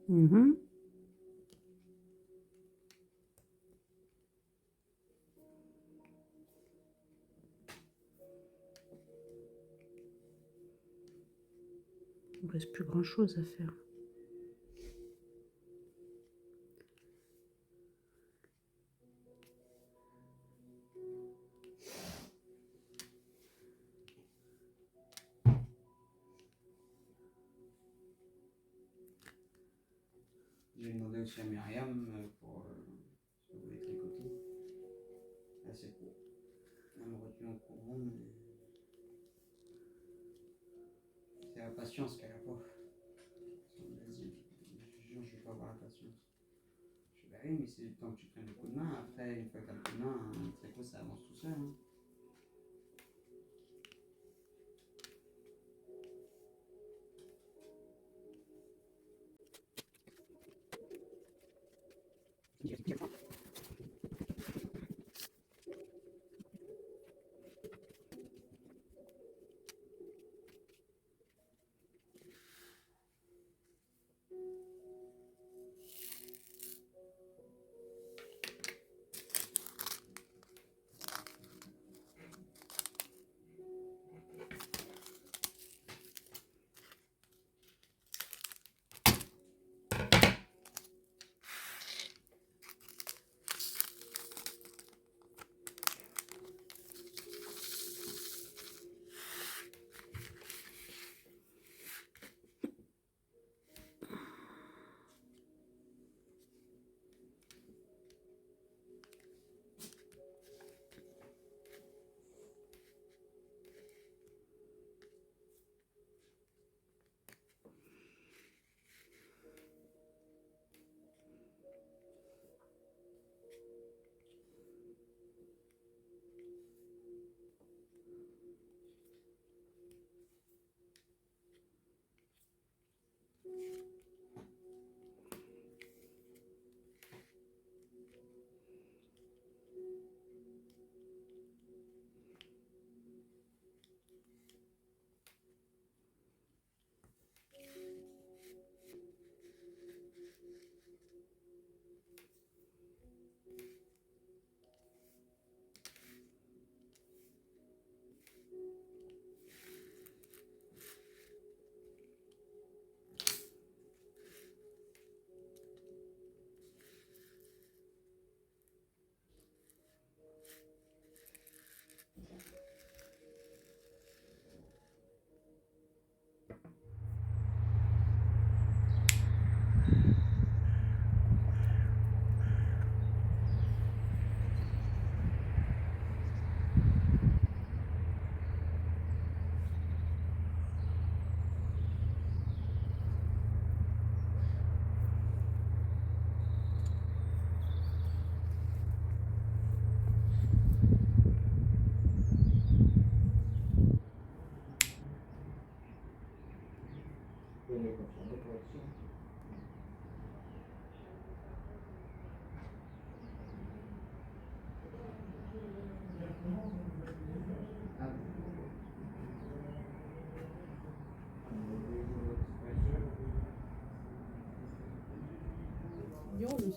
Mhm. Il ne reste plus grand-chose à faire. J'ai demandé aussi à Myriam pour ce qu'elle voulait tricoter. Là, c'est pour. Elle m'a retenu au courant, mais. C'est la patience qu'elle a pas. Je te jure, je vais pas avoir la patience. Je dis, bah oui, mais c'est le temps que tu prennes le coup de main. Après, une fois que tu as le coup de main, le tricot, ça avance tout seul. Hein.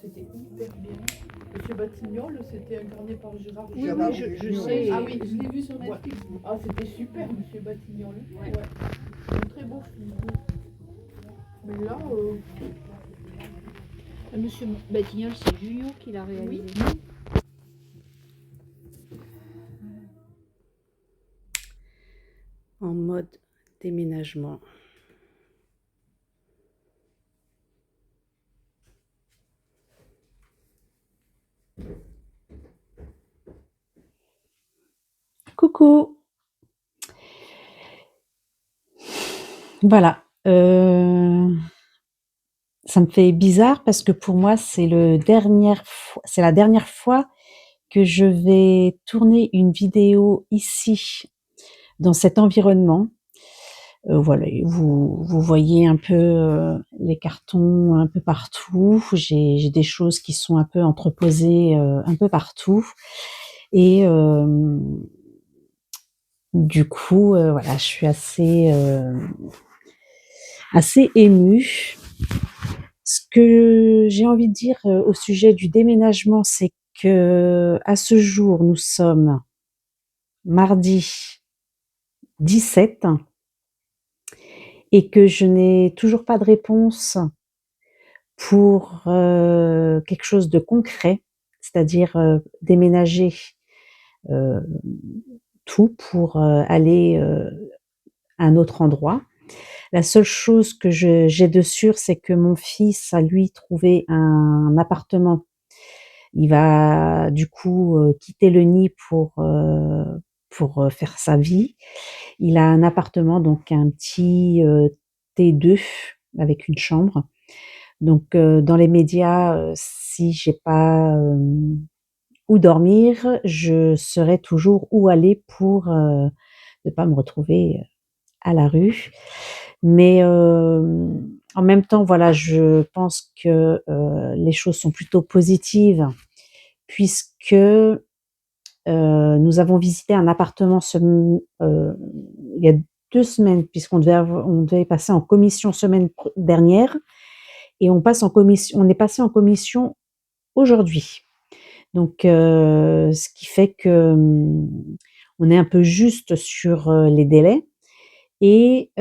C'était hyper bien. Monsieur Batignolles, c'était incarné par Gérard Oui, Jugnot. oui, je sais. Ah oui, je l'ai vu sur Netflix. Ouais. Ah, c'était super, Monsieur Batignolles. Ouais. Un très beau film. Mais là, Monsieur Batignolles, c'est Junio qui l'a réalisé. oui. En mode déménagement. Coucou. Voilà. Ça me fait bizarre parce que pour moi, c'est la dernière fois que je vais tourner une vidéo ici, dans cet environnement. Voilà, vous voyez un peu les cartons un peu partout. J'ai des choses qui sont un peu entreposées un peu partout. Et du coup, voilà, je suis assez émue. Ce que j'ai envie de dire au sujet du déménagement, c'est que à ce jour, nous sommes mardi 17 et que je n'ai toujours pas de réponse pour quelque chose de concret, c'est-à-dire déménager euh, tout pour aller à un autre endroit. La seule chose que j'ai de sûr, c'est que mon fils a lui trouvé un appartement. Il va du coup quitter le nid pour faire sa vie. Il a un appartement, donc un petit T2 avec une chambre. Donc dans les médias, si j'ai pas où dormir, je saurai toujours où aller pour ne pas me retrouver à la rue. Mais en même temps, voilà, je pense que les choses sont plutôt positives puisque nous avons visité un appartement il y a 2 semaines puisqu'on devait passer en commission semaine dernière et on est passé en commission aujourd'hui. Donc ce qui fait que, on est un peu juste sur, les délais et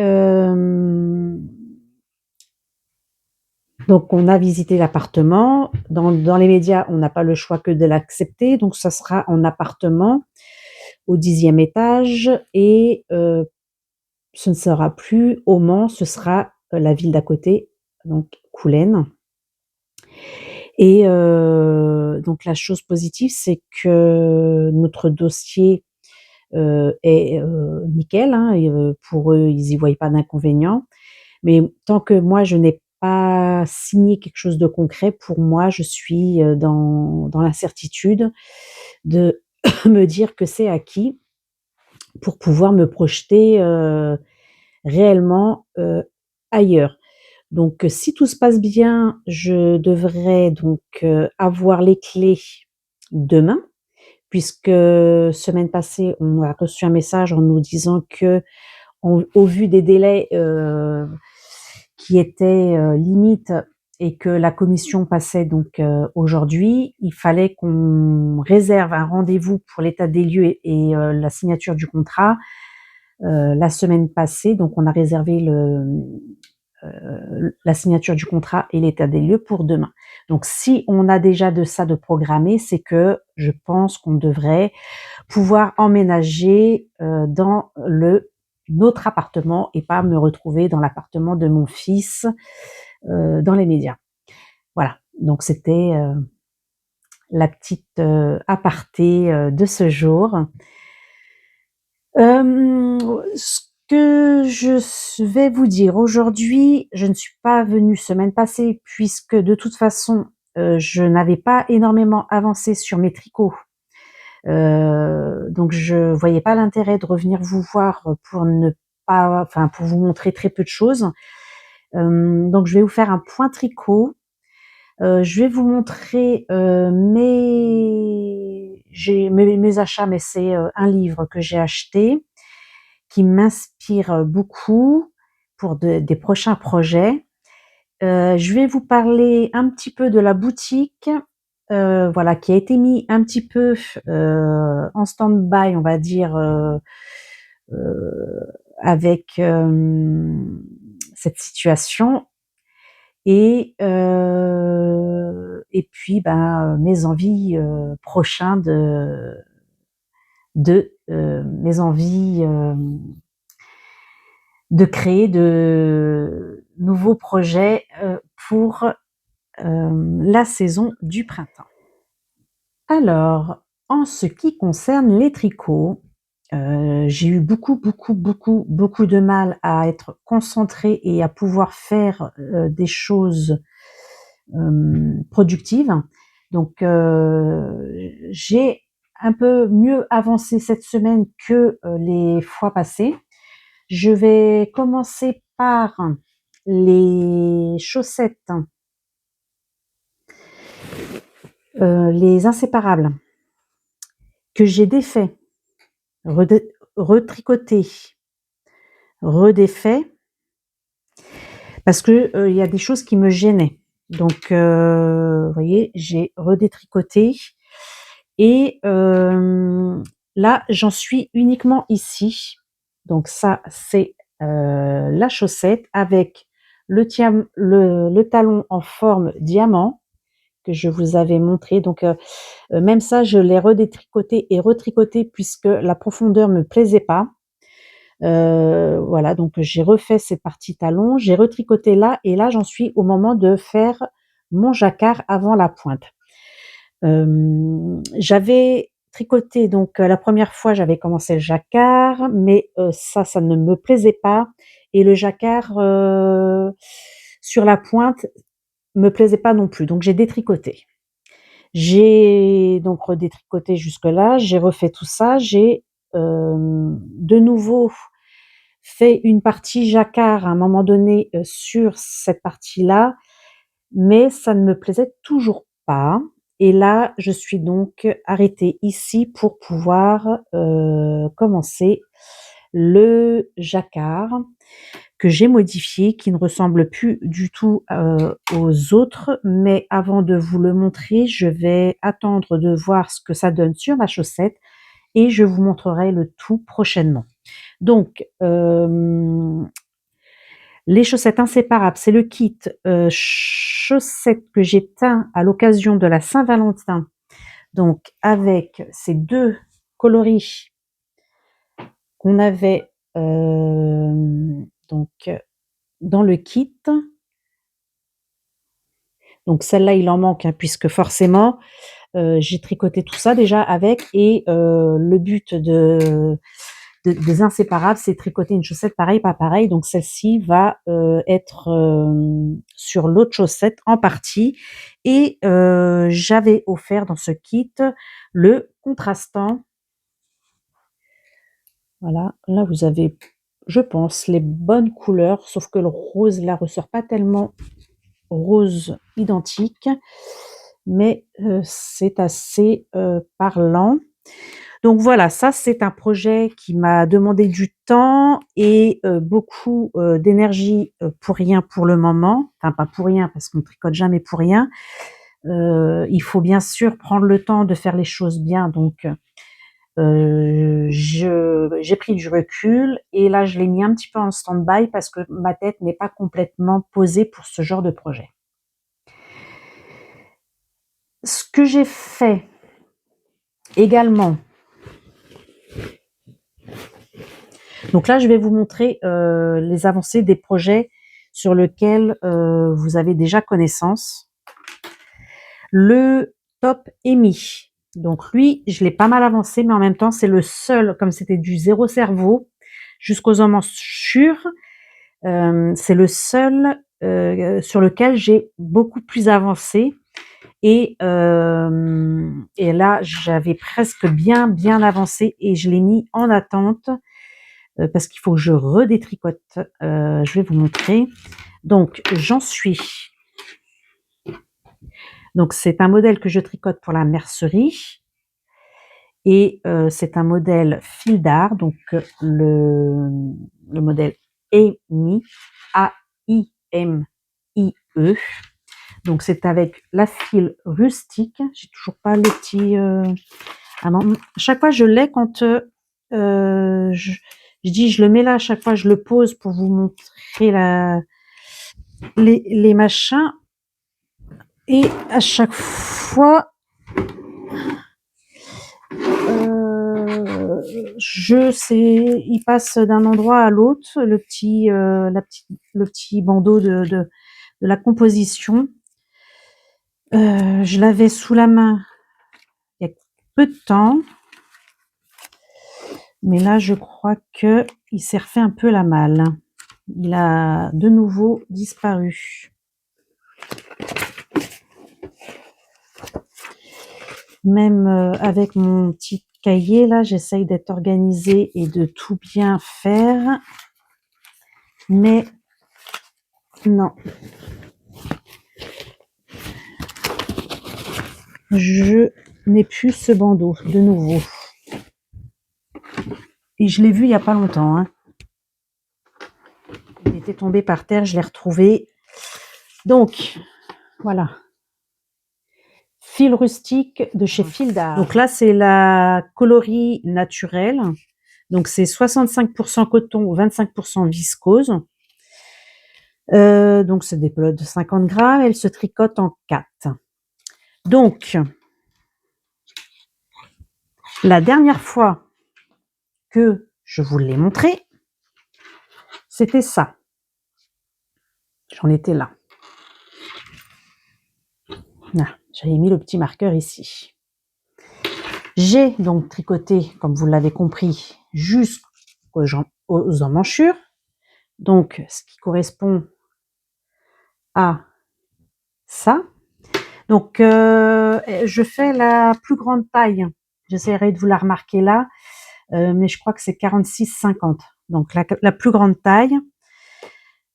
donc on a visité l'appartement. Dans les médias, on n'a pas le choix que de l'accepter, donc ça sera en appartement au 10e étage et ce ne sera plus au Mans, ce sera, la ville d'à côté, donc Coulennes. Et donc la chose positive, c'est que notre dossier, est, nickel, hein, et pour eux, ils y voient pas d'inconvénient. Mais tant que moi, je n'ai pas signé quelque chose de concret, pour moi, je suis, dans l'incertitude de me dire que c'est acquis pour pouvoir me projeter, réellement, ailleurs. Donc si tout se passe bien, je devrais donc, avoir les clés demain, puisque semaine passée, on a reçu un message en nous disant que, au vu des délais, qui étaient, limites et que la commission passait donc, aujourd'hui, il fallait qu'on réserve un rendez-vous pour l'état des lieux et la signature du contrat, la semaine passée. Donc on a réservé la signature du contrat et l'état des lieux pour demain. Donc si on a déjà de ça de programmé, c'est que je pense qu'on devrait pouvoir emménager dans notre appartement et pas me retrouver dans l'appartement de mon fils dans les médias. Voilà, donc c'était la petite aparté de ce jour. Ce que je vais vous dire aujourd'hui, je ne suis pas venue semaine passée puisque de toute façon, je n'avais pas énormément avancé sur mes tricots. Donc je voyais pas l'intérêt de revenir vous voir pour vous montrer très peu de choses. Donc je vais vous faire un point tricot. Je vais vous montrer mes achats, mais c'est un livre que j'ai acheté qui m'inspire beaucoup pour des prochains projets. Je vais vous parler un petit peu de la boutique, voilà, qui a été mis un petit peu en stand-by, on va dire, avec cette situation. Et puis mes envies prochains mes envies de créer de nouveaux projets pour la saison du printemps. Alors, en ce qui concerne les tricots, j'ai eu beaucoup de mal à être concentrée et à pouvoir faire des choses productives. Donc j'ai un peu mieux avancé cette semaine que les fois passées. Je vais commencer par les chaussettes, les inséparables que j'ai défait, retricoté, redéfait, parce que il y a des choses qui me gênaient. Donc, vous voyez, j'ai redétricoté et là, j'en suis uniquement ici. Donc ça, c'est la chaussette avec le talon en forme diamant que je vous avais montré. Donc, même ça, je l'ai redétricoté et retricoté puisque la profondeur me plaisait pas. Voilà, donc j'ai refait cette partie talon, j'ai retricoté là et là, j'en suis au moment de faire mon jacquard avant la pointe. J'avais tricoté donc la première fois, j'avais commencé le jacquard, mais ça ne me plaisait pas et le jacquard, sur la pointe me plaisait pas non plus, donc j'ai détricoté. J'ai donc redétricoté jusque-là, j'ai refait tout ça, j'ai, de nouveau fait une partie jacquard à un moment donné, sur cette partie-là, mais ça ne me plaisait toujours pas et là, je suis donc arrêtée ici pour pouvoir, commencer le jacquard que j'ai modifié, qui ne ressemble plus du tout, aux autres. Mais avant de vous le montrer, je vais attendre de voir ce que ça donne sur ma chaussette et je vous montrerai le tout prochainement. Donc, les chaussettes inséparables, c'est le kit chaussettes que j'ai teint à l'occasion de la Saint-Valentin. Donc, avec ces 2 coloris qu'on avait donc dans le kit. Donc celle-là, il en manque, hein, puisque forcément, j'ai tricoté tout ça déjà avec et le but des inséparables, c'est de tricoter une chaussette pareil, pas pareil. Donc celle-ci va être sur l'autre chaussette en partie et j'avais offert dans ce kit le contrastant. Voilà, là vous avez, je pense, les bonnes couleurs, sauf que le rose là ressort pas tellement rose identique, mais c'est assez parlant. Donc voilà, ça c'est un projet qui m'a demandé du temps et beaucoup d'énergie pour rien pour le moment. Enfin pas pour rien parce qu'on ne tricote jamais pour rien. Il faut bien sûr prendre le temps de faire les choses bien, donc j'ai pris du recul et là je l'ai mis un petit peu en stand-by parce que ma tête n'est pas complètement posée pour ce genre de projet. Ce que j'ai fait également, donc là je vais vous montrer les avancées des projets sur lesquels vous avez déjà connaissance. Le top Emi, donc lui je l'ai pas mal avancé, mais en même temps c'est le seul, comme c'était du zéro cerveau jusqu'aux emmanchures, c'est le seul sur lequel j'ai beaucoup plus avancé et là j'avais presque bien avancé et je l'ai mis en attente parce qu'il faut que je redétricote. Je vais vous montrer. Donc j'en suis. Donc c'est un modèle que je tricote pour la mercerie et c'est un modèle fil d'art, donc le modèle Emi, A-I-M-I-E. Donc c'est avec la file rustique. J'ai toujours pas le petit. Chaque fois je l'ai quand je dis je le mets là. À chaque fois je le pose pour vous montrer les machins. Et à chaque fois, il passe d'un endroit à l'autre le petit bandeau de la composition. Je l'avais sous la main il y a peu de temps, mais là je crois que il s'est refait un peu la malle. Il a de nouveau disparu. Même avec mon petit cahier là, j'essaye d'être organisée et de tout bien faire, mais non. Je n'ai plus ce bandeau de nouveau. Et je l'ai vu il n'y a pas longtemps, hein. Il était tombé par terre, je l'ai retrouvé. Donc, Voilà. Fil rustique de chez Fil d'Art. Donc là, c'est la coloris naturelle. Donc c'est 65% coton, 25% viscose. Donc c'est des pelotes de 50 grammes. Elles se tricotent en 4. Donc, la dernière fois que je vous l'ai montré, c'était ça. J'en étais là. Ah, j'avais mis le petit marqueur ici. J'ai donc tricoté, comme vous l'avez compris, jusqu'aux emmanchures. Donc, ce qui correspond à ça. Donc, je fais la plus grande taille. J'essaierai de vous la remarquer là, mais je crois que c'est 46-50. Donc, la plus grande taille.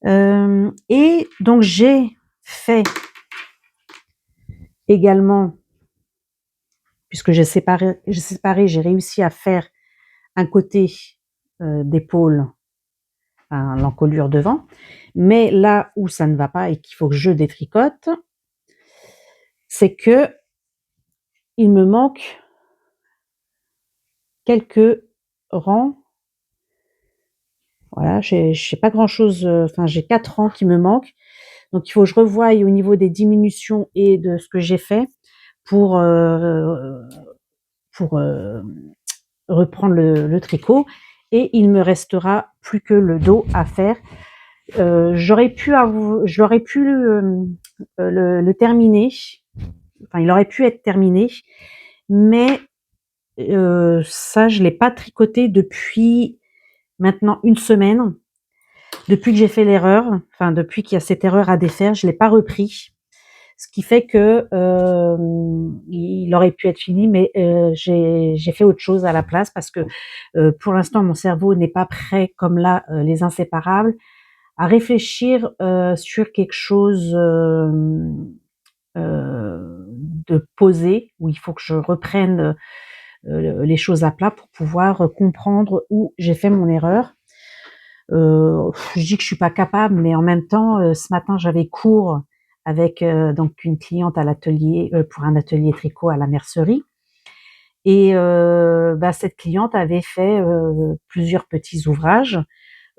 Et donc, j'ai fait également, puisque j'ai séparé, j'ai réussi à faire un côté d'épaule, l'encolure devant. Mais là où ça ne va pas et qu'il faut que je détricote, c'est que il me manque quelques rangs. Voilà, j'ai pas grand chose, enfin j'ai 4 rangs qui me manquent. Donc il faut que je revoie au niveau des diminutions et de ce que j'ai fait pour reprendre le tricot. Et il me restera plus que le dos à faire. J'aurais pu le terminer. Enfin, il aurait pu être terminé, mais ça, je l'ai pas tricoté depuis maintenant une semaine. Depuis que j'ai fait l'erreur, enfin depuis qu'il y a cette erreur à défaire, je l'ai pas repris. Ce qui fait que il aurait pu être fini, mais j'ai fait autre chose à la place parce que pour l'instant mon cerveau n'est pas prêt, comme là les inséparables, à réfléchir sur quelque chose de posé, où il faut que je reprenne les choses à plat pour pouvoir comprendre où j'ai fait mon erreur. Je dis que je suis pas capable, mais en même temps, ce matin j'avais cours avec donc une cliente à l'atelier pour un atelier tricot à la mercerie. Et cette cliente avait fait plusieurs petits ouvrages.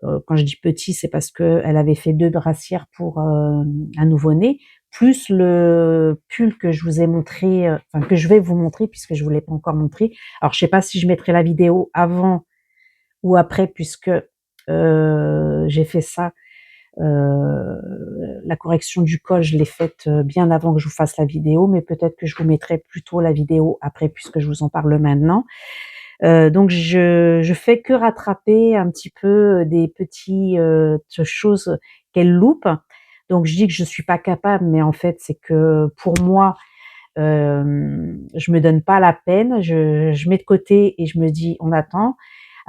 Quand je dis petit, c'est parce que elle avait fait 2 brassières pour un nouveau-né, plus le pull que je vous ai montré, enfin que je vais vous montrer puisque je vous l'ai pas encore montré. Alors je sais pas si je mettrai la vidéo avant ou après puisque j'ai fait ça. La correction du col, je l'ai faite bien avant que je vous fasse la vidéo, mais peut-être que je vous mettrai plutôt la vidéo après puisque je vous en parle maintenant. Donc je fais que rattraper un petit peu des petites choses qu'elle loupe. Donc je dis que je suis pas capable, mais en fait c'est que pour moi, je me donne pas la peine. Je mets de côté et je me dis on attend.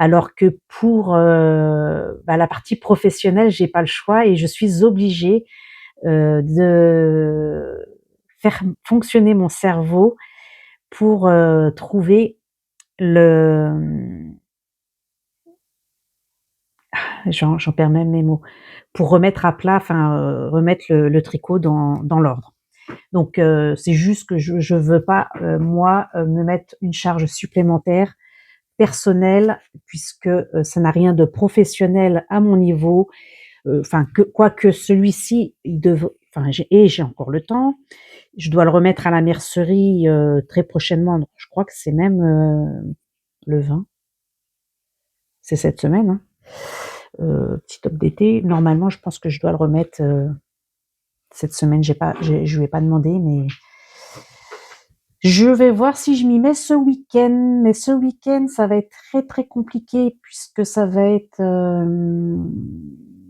Alors que pour la partie professionnelle, j'ai pas le choix et je suis obligée de faire fonctionner mon cerveau pour trouver le j'en perds même mes mots, pour remettre à plat, enfin remettre le tricot dans l'ordre. Donc c'est juste que je veux pas moi me mettre une charge supplémentaire personnelle puisque ça n'a rien de professionnel à mon niveau. Enfin quoique celui-ci, j'ai encore le temps. Je dois le remettre à la mercerie très prochainement. Donc, je crois que c'est même le 20. C'est cette semaine. Hein. Petit top d'été. Normalement, je pense que je dois le remettre cette semaine. Je lui ai pas demandé, mais je vais voir si je m'y mets ce week-end. Mais ce week-end, ça va être très très compliqué puisque ça va être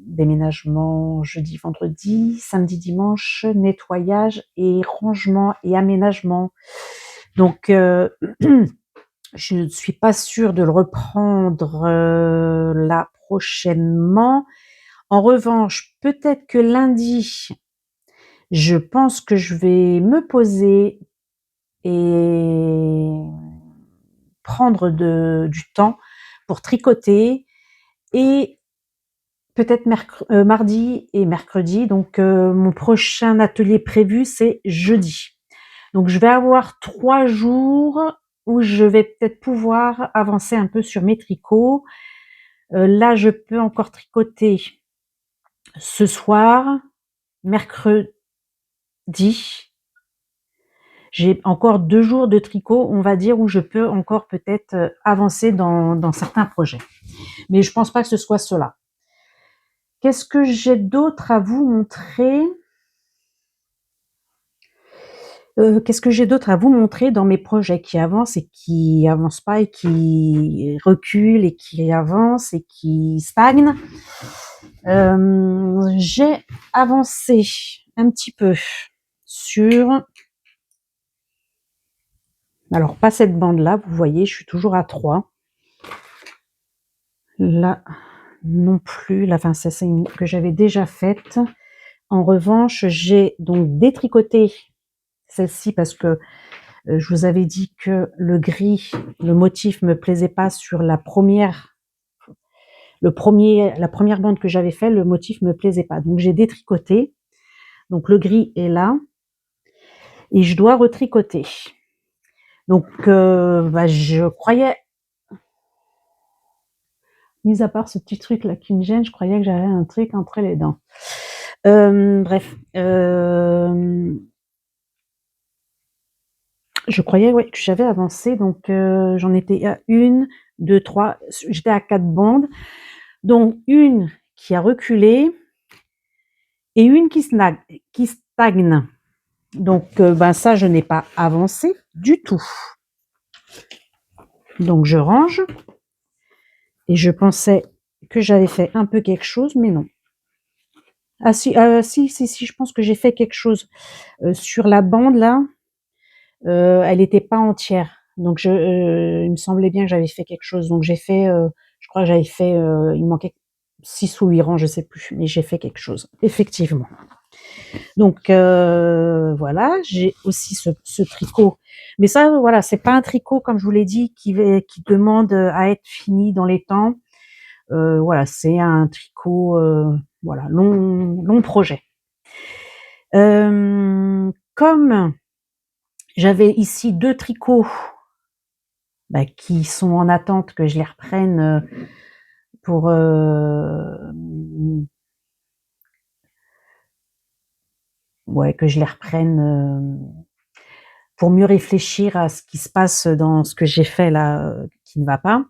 déménagement jeudi, vendredi, samedi, dimanche, nettoyage et rangement et aménagement. Donc je ne suis pas sûre de le reprendre là prochainement. En revanche, peut-être que lundi, je pense que je vais me poser et prendre du temps pour tricoter et peut-être mardi et mercredi. Donc, mon prochain atelier prévu, c'est jeudi. Donc, je vais avoir 3 jours où je vais peut-être pouvoir avancer un peu sur mes tricots. Là, je peux encore tricoter ce soir, mercredi. J'ai encore 2 jours de tricot, on va dire, où je peux encore peut-être avancer dans certains projets. Mais je pense pas que ce soit cela. Qu'est-ce que j'ai d'autre à vous montrer? Qu'est-ce que j'ai d'autre à vous montrer dans mes projets qui avancent et qui avancent pas et qui reculent et qui avancent et qui stagnent? J'ai avancé un petit peu sur... Alors, pas cette bande-là, vous voyez, je suis toujours à 3. Là, non plus. Là, enfin, c'est une que j'avais déjà faite. En revanche, j'ai donc détricoté celle-ci parce que je vous avais dit que le gris, le motif me plaisait pas sur la première bande que j'avais fait, le motif me plaisait pas. Donc j'ai détricoté. Donc le gris est là et je dois retricoter. Donc je croyais, mis à part ce petit truc là qui me gêne, je croyais que j'avais un truc entre les dents. Bref, je croyais que j'avais avancé, donc j'en étais à 1, 2, 3, j'étais à 4 bandes, donc une qui a reculé et une qui stagne. Donc ça, je n'ai pas avancé du tout. Donc je range et je pensais que j'avais fait un peu quelque chose, mais non. Ah si, je pense que j'ai fait quelque chose sur la bande là. Elle n'était pas entière, donc il me semblait bien que j'avais fait quelque chose. Donc j'ai fait, je crois que j'avais fait, il me manquait 6 ou 8 rangs, je sais plus, mais j'ai fait quelque chose, effectivement. Donc voilà, j'ai aussi ce tricot, mais ça, voilà, c'est pas un tricot comme je vous l'ai dit qui demande à être fini dans les temps. Voilà, c'est un tricot, voilà, long projet. Comme j'avais ici 2 tricots qui sont en attente que je les reprenne pour que je les reprenne pour mieux réfléchir à ce qui se passe dans ce que j'ai fait là qui ne va pas.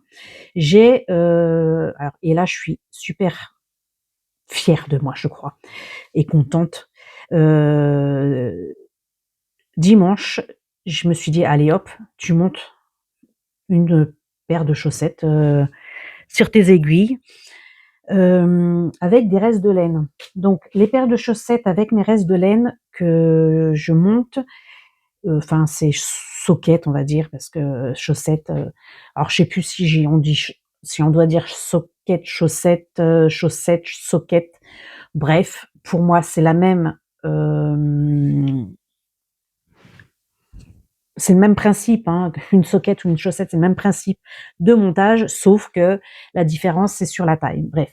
J'ai alors, et là je suis super fière de moi, je crois, et contente. Dimanche, je me suis dit allez hop, tu montes une paire de chaussettes sur tes aiguilles avec des restes de laine. Donc les paires de chaussettes avec mes restes de laine que je monte, enfin c'est soquettes on va dire, parce que chaussettes, alors je sais plus si on doit dire soquette, chaussette, chaussette, soquette. Bref, pour moi c'est la même, c'est le même principe, hein, qu'une soquette ou une chaussette, c'est le même principe de montage, sauf que la différence, c'est sur la taille. Bref.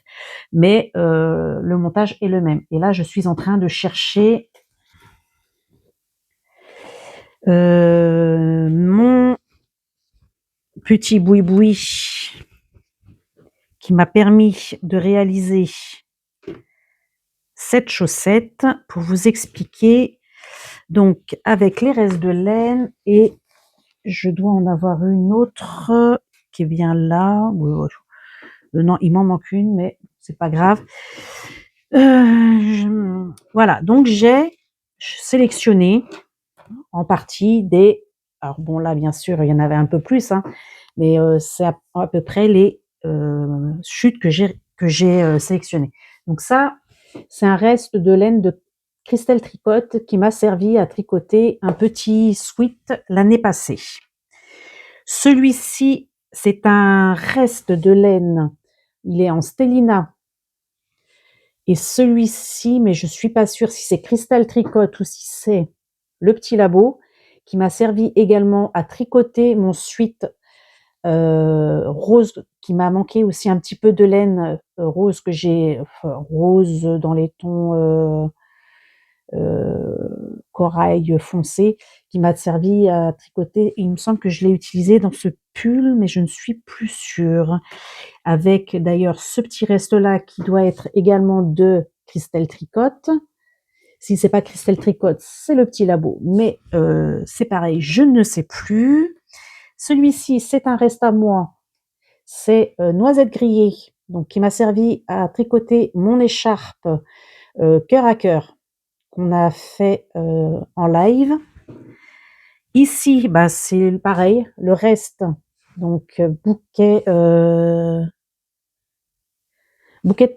Mais le montage est le même. Et là, je suis en train de chercher mon petit boui-boui qui m'a permis de réaliser cette chaussette pour vous expliquer. Donc, avec les restes de laine, et je dois en avoir une autre qui est bien là. Non, il m'en manque une, mais c'est pas grave. Voilà, donc j'ai sélectionné en partie des... Alors bon, là, bien sûr, il y en avait un peu plus, hein, mais c'est à peu près les chutes que j'ai sélectionnées. Donc ça, c'est un reste de laine de Christelle Tricotte qui m'a servi à tricoter un petit sweat l'année passée. Celui-ci, c'est un reste de laine, il est en Stellina. Et celui-ci, mais je suis pas sûre si c'est Christelle Tricotte ou si c'est Le Petit Labo, qui m'a servi également à tricoter mon sweat rose qui m'a manqué aussi un petit peu de laine rose que j'ai, enfin, rose dans les tons corail foncé, qui m'a servi à tricoter. Il me semble que je l'ai utilisé dans ce pull, mais je ne suis plus sûre. Avec d'ailleurs ce petit reste-là qui doit être également de Christelle Tricotte. Si c'est pas Christelle Tricotte, c'est le petit labo, mais c'est pareil, je ne sais plus. Celui-ci, c'est un reste à moi, c'est Noisette grillée, donc qui m'a servi à tricoter mon écharpe cœur à cœur qu'on a fait en live. Ici, bah, c'est pareil, le reste, donc bouquet de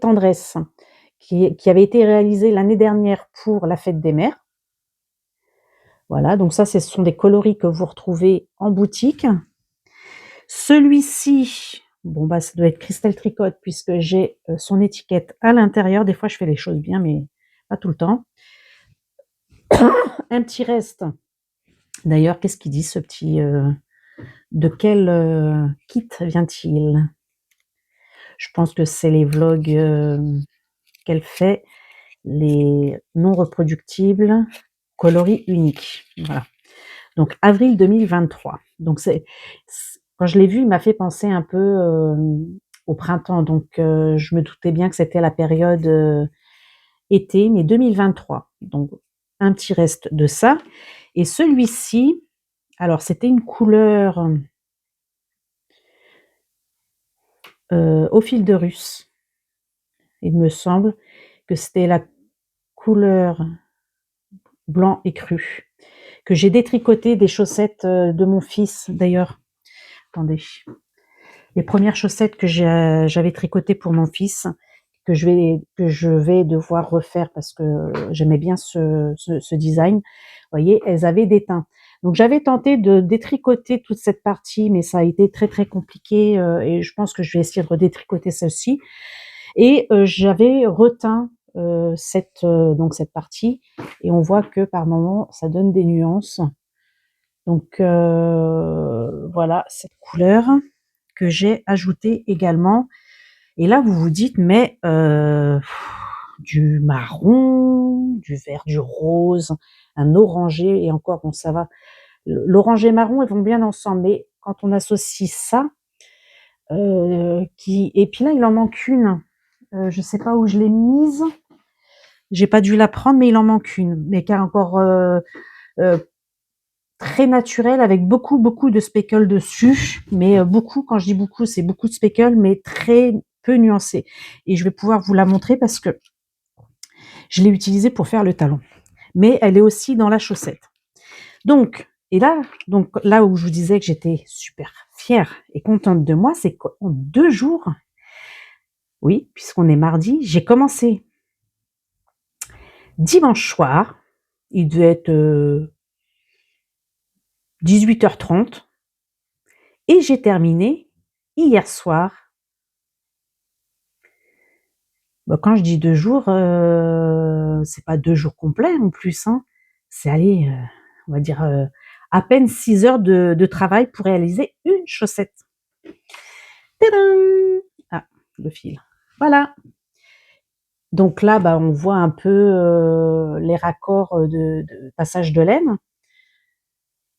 tendresse, qui avait été réalisé l'année dernière pour la fête des mères. Voilà, donc ça, ce sont des coloris que vous retrouvez en boutique. Celui-ci, bon bah ça doit être Christelle Tricotte puisque j'ai son étiquette à l'intérieur. Des fois, je fais les choses bien, mais pas tout le temps. Un petit reste. D'ailleurs, qu'est-ce qu'il dit ce petit de quel kit vient-il? Je pense que c'est les vlogs qu'elle fait, les non reproductibles, coloris uniques. Voilà. Donc avril 2023. Donc quand je l'ai vu, il m'a fait penser un peu au printemps. Donc je me doutais bien que c'était la période été, mais 2023. Donc un petit reste de ça. Et celui-ci, alors c'était une couleur au fil de russe. Il me semble que c'était la couleur blanc écru, que j'ai détricoté des chaussettes de mon fils d'ailleurs. Attendez. Les premières chaussettes que j'avais tricotées pour mon fils, que je vais devoir refaire parce que j'aimais bien ce design. Vous voyez, elles avaient des teints. Donc j'avais tenté de détricoter toute cette partie, mais ça a été très très compliqué et je pense que je vais essayer de redétricoter celle-ci. Et j'avais reteint cette partie et on voit que par moment ça donne des nuances. Donc voilà cette couleur que j'ai ajoutée également. Et là vous vous dites mais du marron, du vert, du rose, un orangé et encore bon ça va. L'oranger marron ils vont bien ensemble, mais quand on associe ça et puis là il en manque une. Je sais pas où je l'ai mise. J'ai pas dû la prendre, mais il en manque une, mais qui est encore très naturelle avec beaucoup de speckles dessus. Mais beaucoup, quand je dis beaucoup, c'est beaucoup de speckles, mais très peu nuancés. Et je vais pouvoir vous la montrer parce que je l'ai utilisée pour faire le talon. Mais elle est aussi dans la chaussette. Donc là où je vous disais que j'étais super fière et contente de moi, c'est qu'en 2 jours, oui, puisqu'on est mardi, j'ai commencé dimanche soir, il devait être 18h30 et j'ai terminé hier soir. Bah, quand je dis 2 jours, c'est pas 2 jours complets en plus, hein. C'est allez, on va dire à peine 6 heures de travail pour réaliser une chaussette. Tadam! Ah, le fil. Voilà. Donc là, bah, on voit un peu les raccords de passage de laine.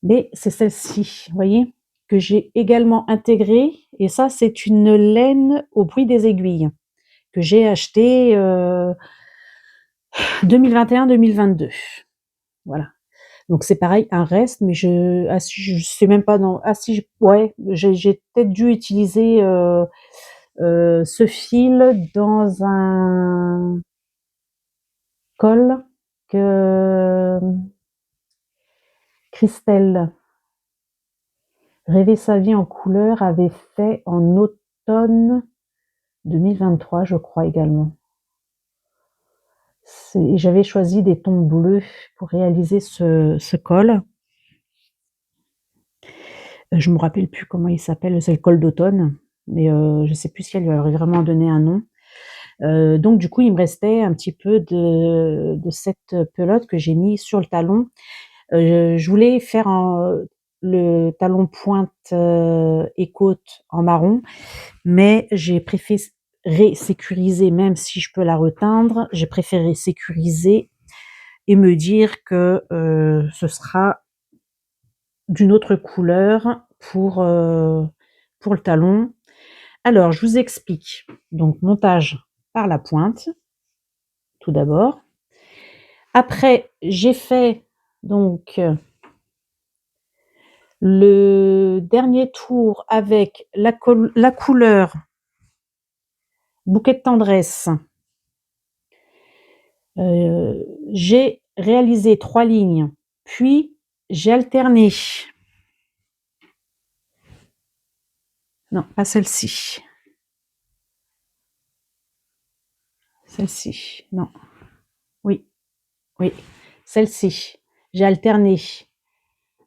Mais c'est celle-ci, vous voyez, que j'ai également intégrée. Et ça, c'est une laine au bruit des aiguilles que j'ai achetée 2021-2022. Voilà. Donc c'est pareil, un reste, mais je sais même pas dans. Ah si, ouais, j'ai peut-être dû utiliser ce fil dans un col que Christelle Rêver sa vie en couleur avait fait en automne 2023, je crois également. J'avais choisi des tons bleus pour réaliser ce col. Je me rappelle plus comment il s'appelle, c'est le col d'automne, mais je sais plus si elle lui aurait vraiment donné un nom. Donc du coup, il me restait un petit peu de cette pelote que j'ai mis sur le talon. Je voulais faire le talon pointe et côte en marron, mais j'ai préféré sécuriser, même si je peux la reteindre, j'ai préféré sécuriser et me dire que ce sera d'une autre couleur pour le talon. Alors, je vous explique. Donc, montage par la pointe, tout d'abord. Après, j'ai fait donc le dernier tour avec la couleur Bouquet de tendresse. J'ai réalisé 3 lignes, puis j'ai alterné. Non, pas celle-ci. Celle-ci, non. Oui, oui, celle-ci. J'ai alterné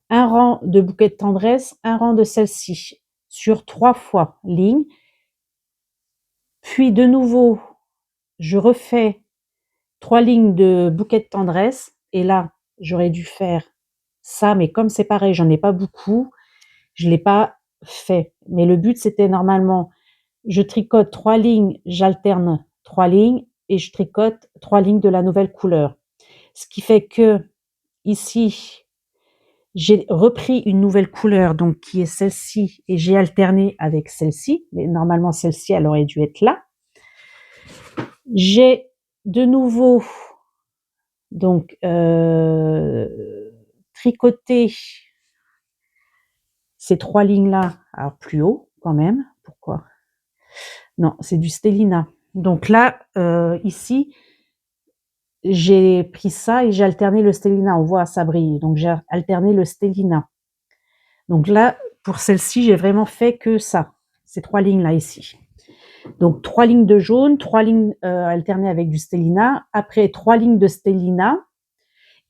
un rang de bouquet de tendresse, un rang de celle-ci, sur 3 fois ligne. Puis de nouveau, je refais 3 lignes de bouquet de tendresse. Et là, j'aurais dû faire ça, mais comme c'est pareil, j'en ai pas beaucoup, je l'ai pas fait. Mais le but, c'était normalement, je tricote 3 lignes, j'alterne 3 lignes et je tricote 3 lignes de la nouvelle couleur. Ce qui fait que ici, j'ai repris une nouvelle couleur, donc qui est celle-ci, et j'ai alterné avec celle-ci, mais normalement celle-ci, elle aurait dû être là. J'ai de nouveau donc tricoté ces 3 lignes-là, alors plus haut quand même. Pourquoi? Non, c'est du stellina. Donc là, ici, j'ai pris ça et j'ai alterné le stellina. On voit, ça brille. Donc j'ai alterné le stellina. Donc là, pour celle-ci, j'ai vraiment fait que ça, ces 3 lignes-là ici. Donc 3 lignes de jaune, 3 lignes alternées avec du stellina, après 3 lignes de stellina,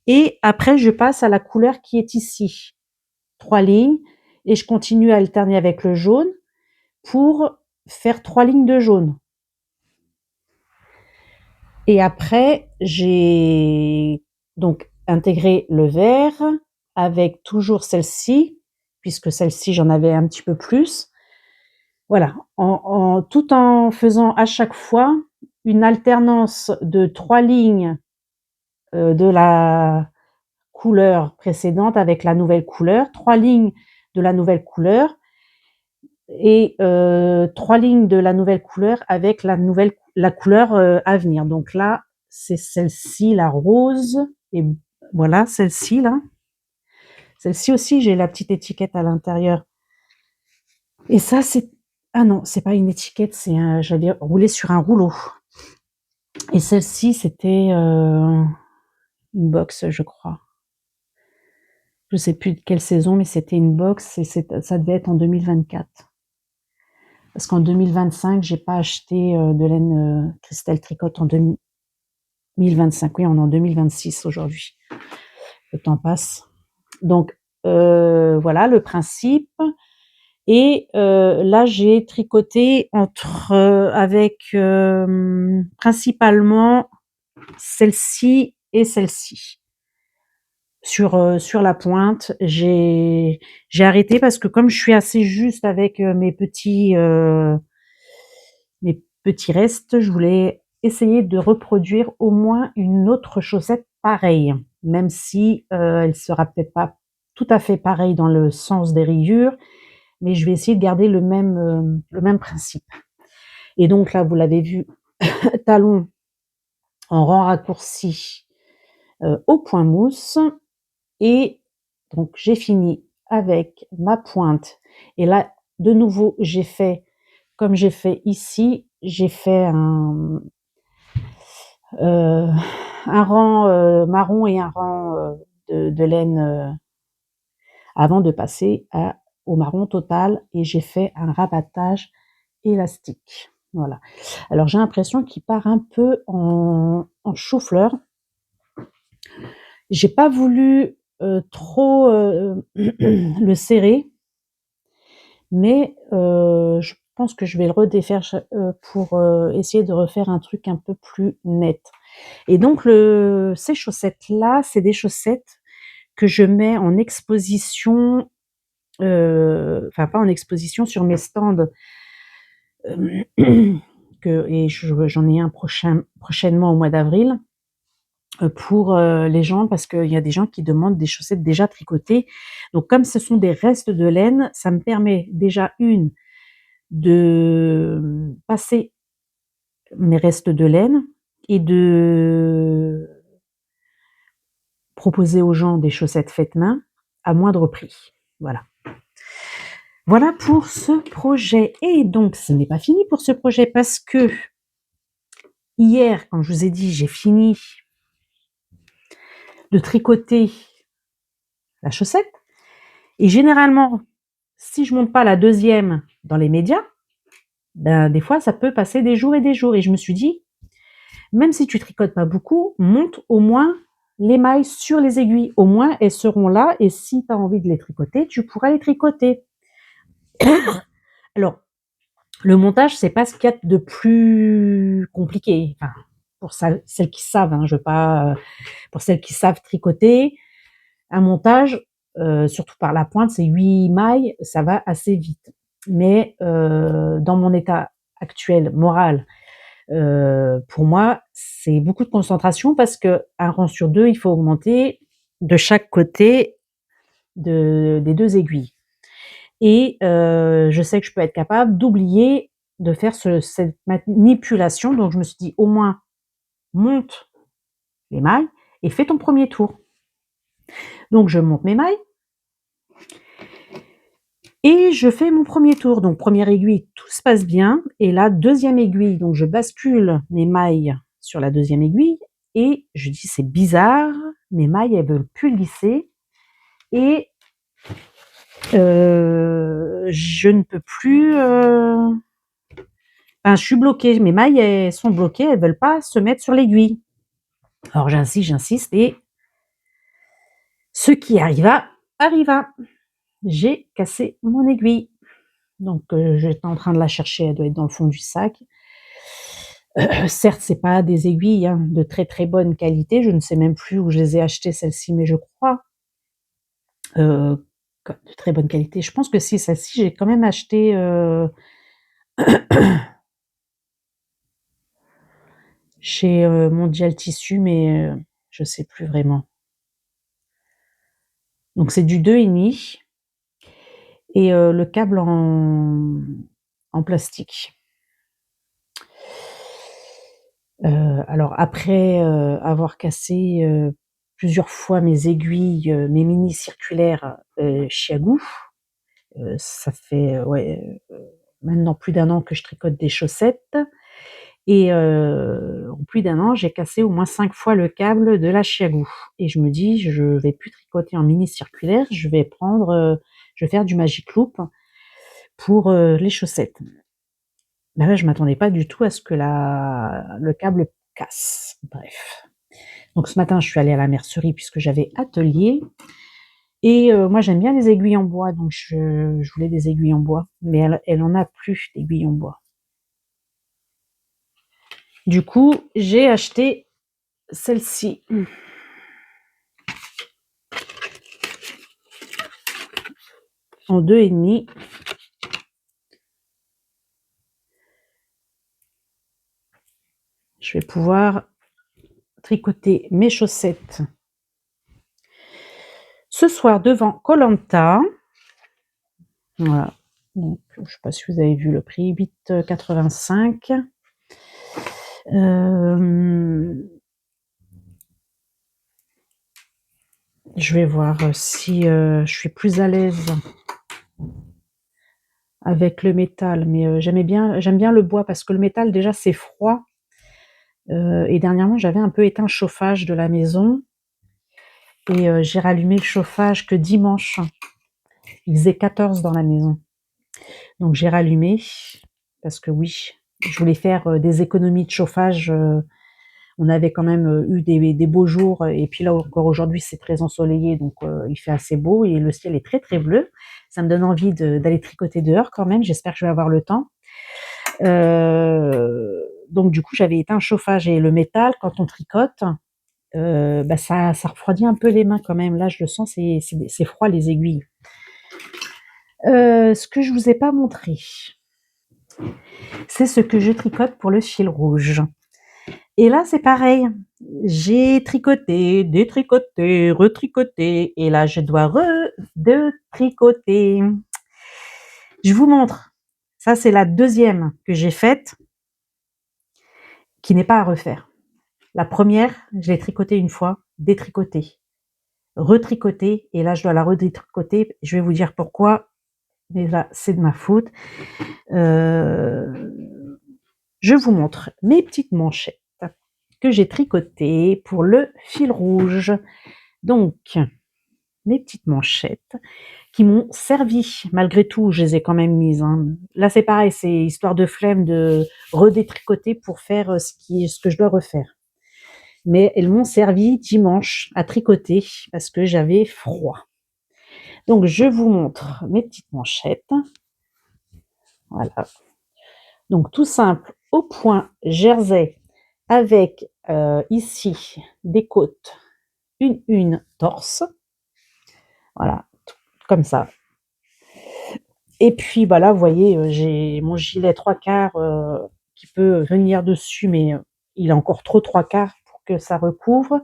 et après je passe à la couleur qui est ici. 3 lignes, et je continue à alterner avec le jaune pour faire 3 lignes de jaune. Et après, j'ai donc intégré le vert avec toujours celle-ci, puisque celle-ci, j'en avais un petit peu plus. Voilà, tout en faisant à chaque fois une alternance de 3 lignes de la couleur précédente avec la nouvelle couleur, 3 lignes de la nouvelle couleur et 3 lignes de la nouvelle couleur avec la couleur à venir. Donc là, c'est celle-ci, la rose, et voilà, celle-ci là. Celle-ci aussi, j'ai la petite étiquette à l'intérieur. Et ça, c'est... Ah non, c'est pas une étiquette, j'avais roulé sur un rouleau. Et celle-ci, c'était une box, je crois. Je sais plus de quelle saison, mais c'était une box et ça devait être en 2024. Parce qu'en 2025, j'ai pas acheté de laine Christelle Tricotte en 2025. Oui, on est en 2026 aujourd'hui. Le temps passe. Donc, voilà le principe. Et là, j'ai tricoté avec principalement celle-ci et celle-ci. Sur la pointe, j'ai arrêté parce que comme je suis assez juste avec mes petits restes, je voulais essayer de reproduire au moins une autre chaussette pareille, même si elle sera peut-être pas tout à fait pareille dans le sens des rayures, mais je vais essayer de garder le même principe. Et donc là, vous l'avez vu, talon en rang raccourci au point mousse. Et donc j'ai fini avec ma pointe. Et là, de nouveau, j'ai fait, comme j'ai fait ici, j'ai fait un rang marron et un rang de laine avant de passer au marron total, et j'ai fait un rabattage élastique. Voilà. Alors j'ai l'impression qu'il part un peu en chou-fleur. J'ai pas voulu trop le serrer, mais je pense que je vais le redéfaire pour essayer de refaire un truc un peu plus net. Et donc ces chaussettes-là, c'est des chaussettes que je mets en exposition enfin pas en exposition, sur mes stands, et j'en ai un prochainement au mois d'avril, pour les gens, parce qu'il y a des gens qui demandent des chaussettes déjà tricotées. Donc comme ce sont des restes de laine, ça me permet déjà de passer mes restes de laine et de proposer aux gens des chaussettes faites main à moindre prix. Voilà. Voilà pour ce projet. Et donc, ce n'est pas fini pour ce projet, parce que hier, comme je vous ai dit, j'ai fini de tricoter la chaussette. Et généralement, si je monte pas la deuxième dans les médias, ben, des fois, ça peut passer des jours et des jours. Et je me suis dit, même si tu tricotes pas beaucoup, monte au moins les mailles sur les aiguilles. Au moins, elles seront là, et si tu as envie de les tricoter, tu pourras les tricoter. Alors, le montage, c'est pas ce qu'il y a de plus compliqué. Enfin, pour celles qui savent, hein, je veux pas, pour celles qui savent tricoter, un montage, surtout par la pointe, c'est 8 mailles, ça va assez vite. Mais dans mon état actuel moral, pour moi, c'est beaucoup de concentration, parce que un rang sur 2, il faut augmenter de chaque côté des 2 aiguilles. Et je sais que je peux être capable d'oublier de faire cette manipulation. Donc je me suis dit, au moins, monte les mailles et fais ton premier tour. Donc je monte mes mailles et je fais mon premier tour. Donc première aiguille, tout se passe bien. Et la deuxième aiguille, donc je bascule mes mailles sur la deuxième aiguille et je dis, c'est bizarre, mes mailles, elles veulent plus glisser. Et je ne peux plus... Enfin, je suis bloquée, mes mailles, elles sont bloquées, elles veulent pas se mettre sur l'aiguille. Alors j'insiste, et ce qui arriva. J'ai cassé mon aiguille. Donc j'étais en train de la chercher, elle doit être dans le fond du sac. Certes, c'est pas des aiguilles de très très bonne qualité, je ne sais même plus où je les ai achetées, celles-ci, mais je crois de très bonne qualité. Je pense que si, celle-ci, j'ai quand même acheté chez Mondial Tissu, mais je sais plus vraiment. Donc c'est du 2,5 et le câble en plastique. Alors après avoir cassé plusieurs fois mes aiguilles, mes mini circulaires Chiagu, ça fait maintenant plus d'1 an que je tricote des chaussettes, et en plus d'1 an, j'ai cassé au moins 5 fois le câble de la Chiagu, et je me dis, je vais plus tricoter en mini circulaire, je vais faire du Magic Loop pour les chaussettes. Ben là, je m'attendais pas du tout à ce que le câble casse. Bref. Donc ce matin, je suis allée à la mercerie puisque j'avais atelier. Et moi, j'aime bien les aiguilles en bois, donc je voulais des aiguilles en bois. Mais elle en a plus d'aiguilles en bois. Du coup, j'ai acheté celle-ci. En 2,5. Je vais pouvoir tricoter mes chaussettes ce soir devant Koh-Lanta. Voilà. Donc, je ne sais pas si vous avez vu le prix, 8,85 €. Je vais voir si je suis plus à l'aise avec le métal, mais j'aime bien le bois, parce que le métal, déjà, c'est froid. Et dernièrement, j'avais un peu éteint le chauffage de la maison, et j'ai rallumé le chauffage que dimanche. Il faisait 14 dans la maison. Donc j'ai rallumé, parce que oui, je voulais faire des économies de chauffage. On avait quand même eu des beaux jours, et puis là encore aujourd'hui, c'est très ensoleillé, donc il fait assez beau et le ciel est très très bleu. Ça me donne envie d'aller tricoter dehors quand même, j'espère que je vais avoir le temps. Donc du coup, j'avais éteint le chauffage, et le métal, quand on tricote, ça refroidit un peu les mains quand même. Là, je le sens, c'est froid, les aiguilles. Ce que je vous ai pas montré, c'est ce que je tricote pour le fil rouge. Et là, c'est pareil. J'ai tricoté, détricoté, retricoté, et là, je dois retricoter. Je vous montre. Ça, c'est la deuxième que j'ai faite, qui n'est pas à refaire. La première, je l'ai tricotée une fois, détricotée, retricotée, et là, je dois la redétricoter. Je vais vous dire pourquoi, mais là, c'est de ma faute. Je vous montre mes petites manchettes que j'ai tricotées pour le fil rouge. Donc, mes petites manchettes qui m'ont servi. Malgré tout, je les ai quand même mises. Hein. Là, c'est pareil, c'est histoire de flemme de redétricoter pour faire ce que je dois refaire. Mais elles m'ont servi dimanche à tricoter parce que j'avais froid. Donc, je vous montre mes petites manchettes. Voilà. Donc, tout simple, au point jersey avec ici des côtes, une torse. Voilà, comme ça. Et puis, bah là, vous voyez, j'ai mon gilet 3/4 qui peut venir dessus, mais il est encore trop 3/4 pour que ça recouvre.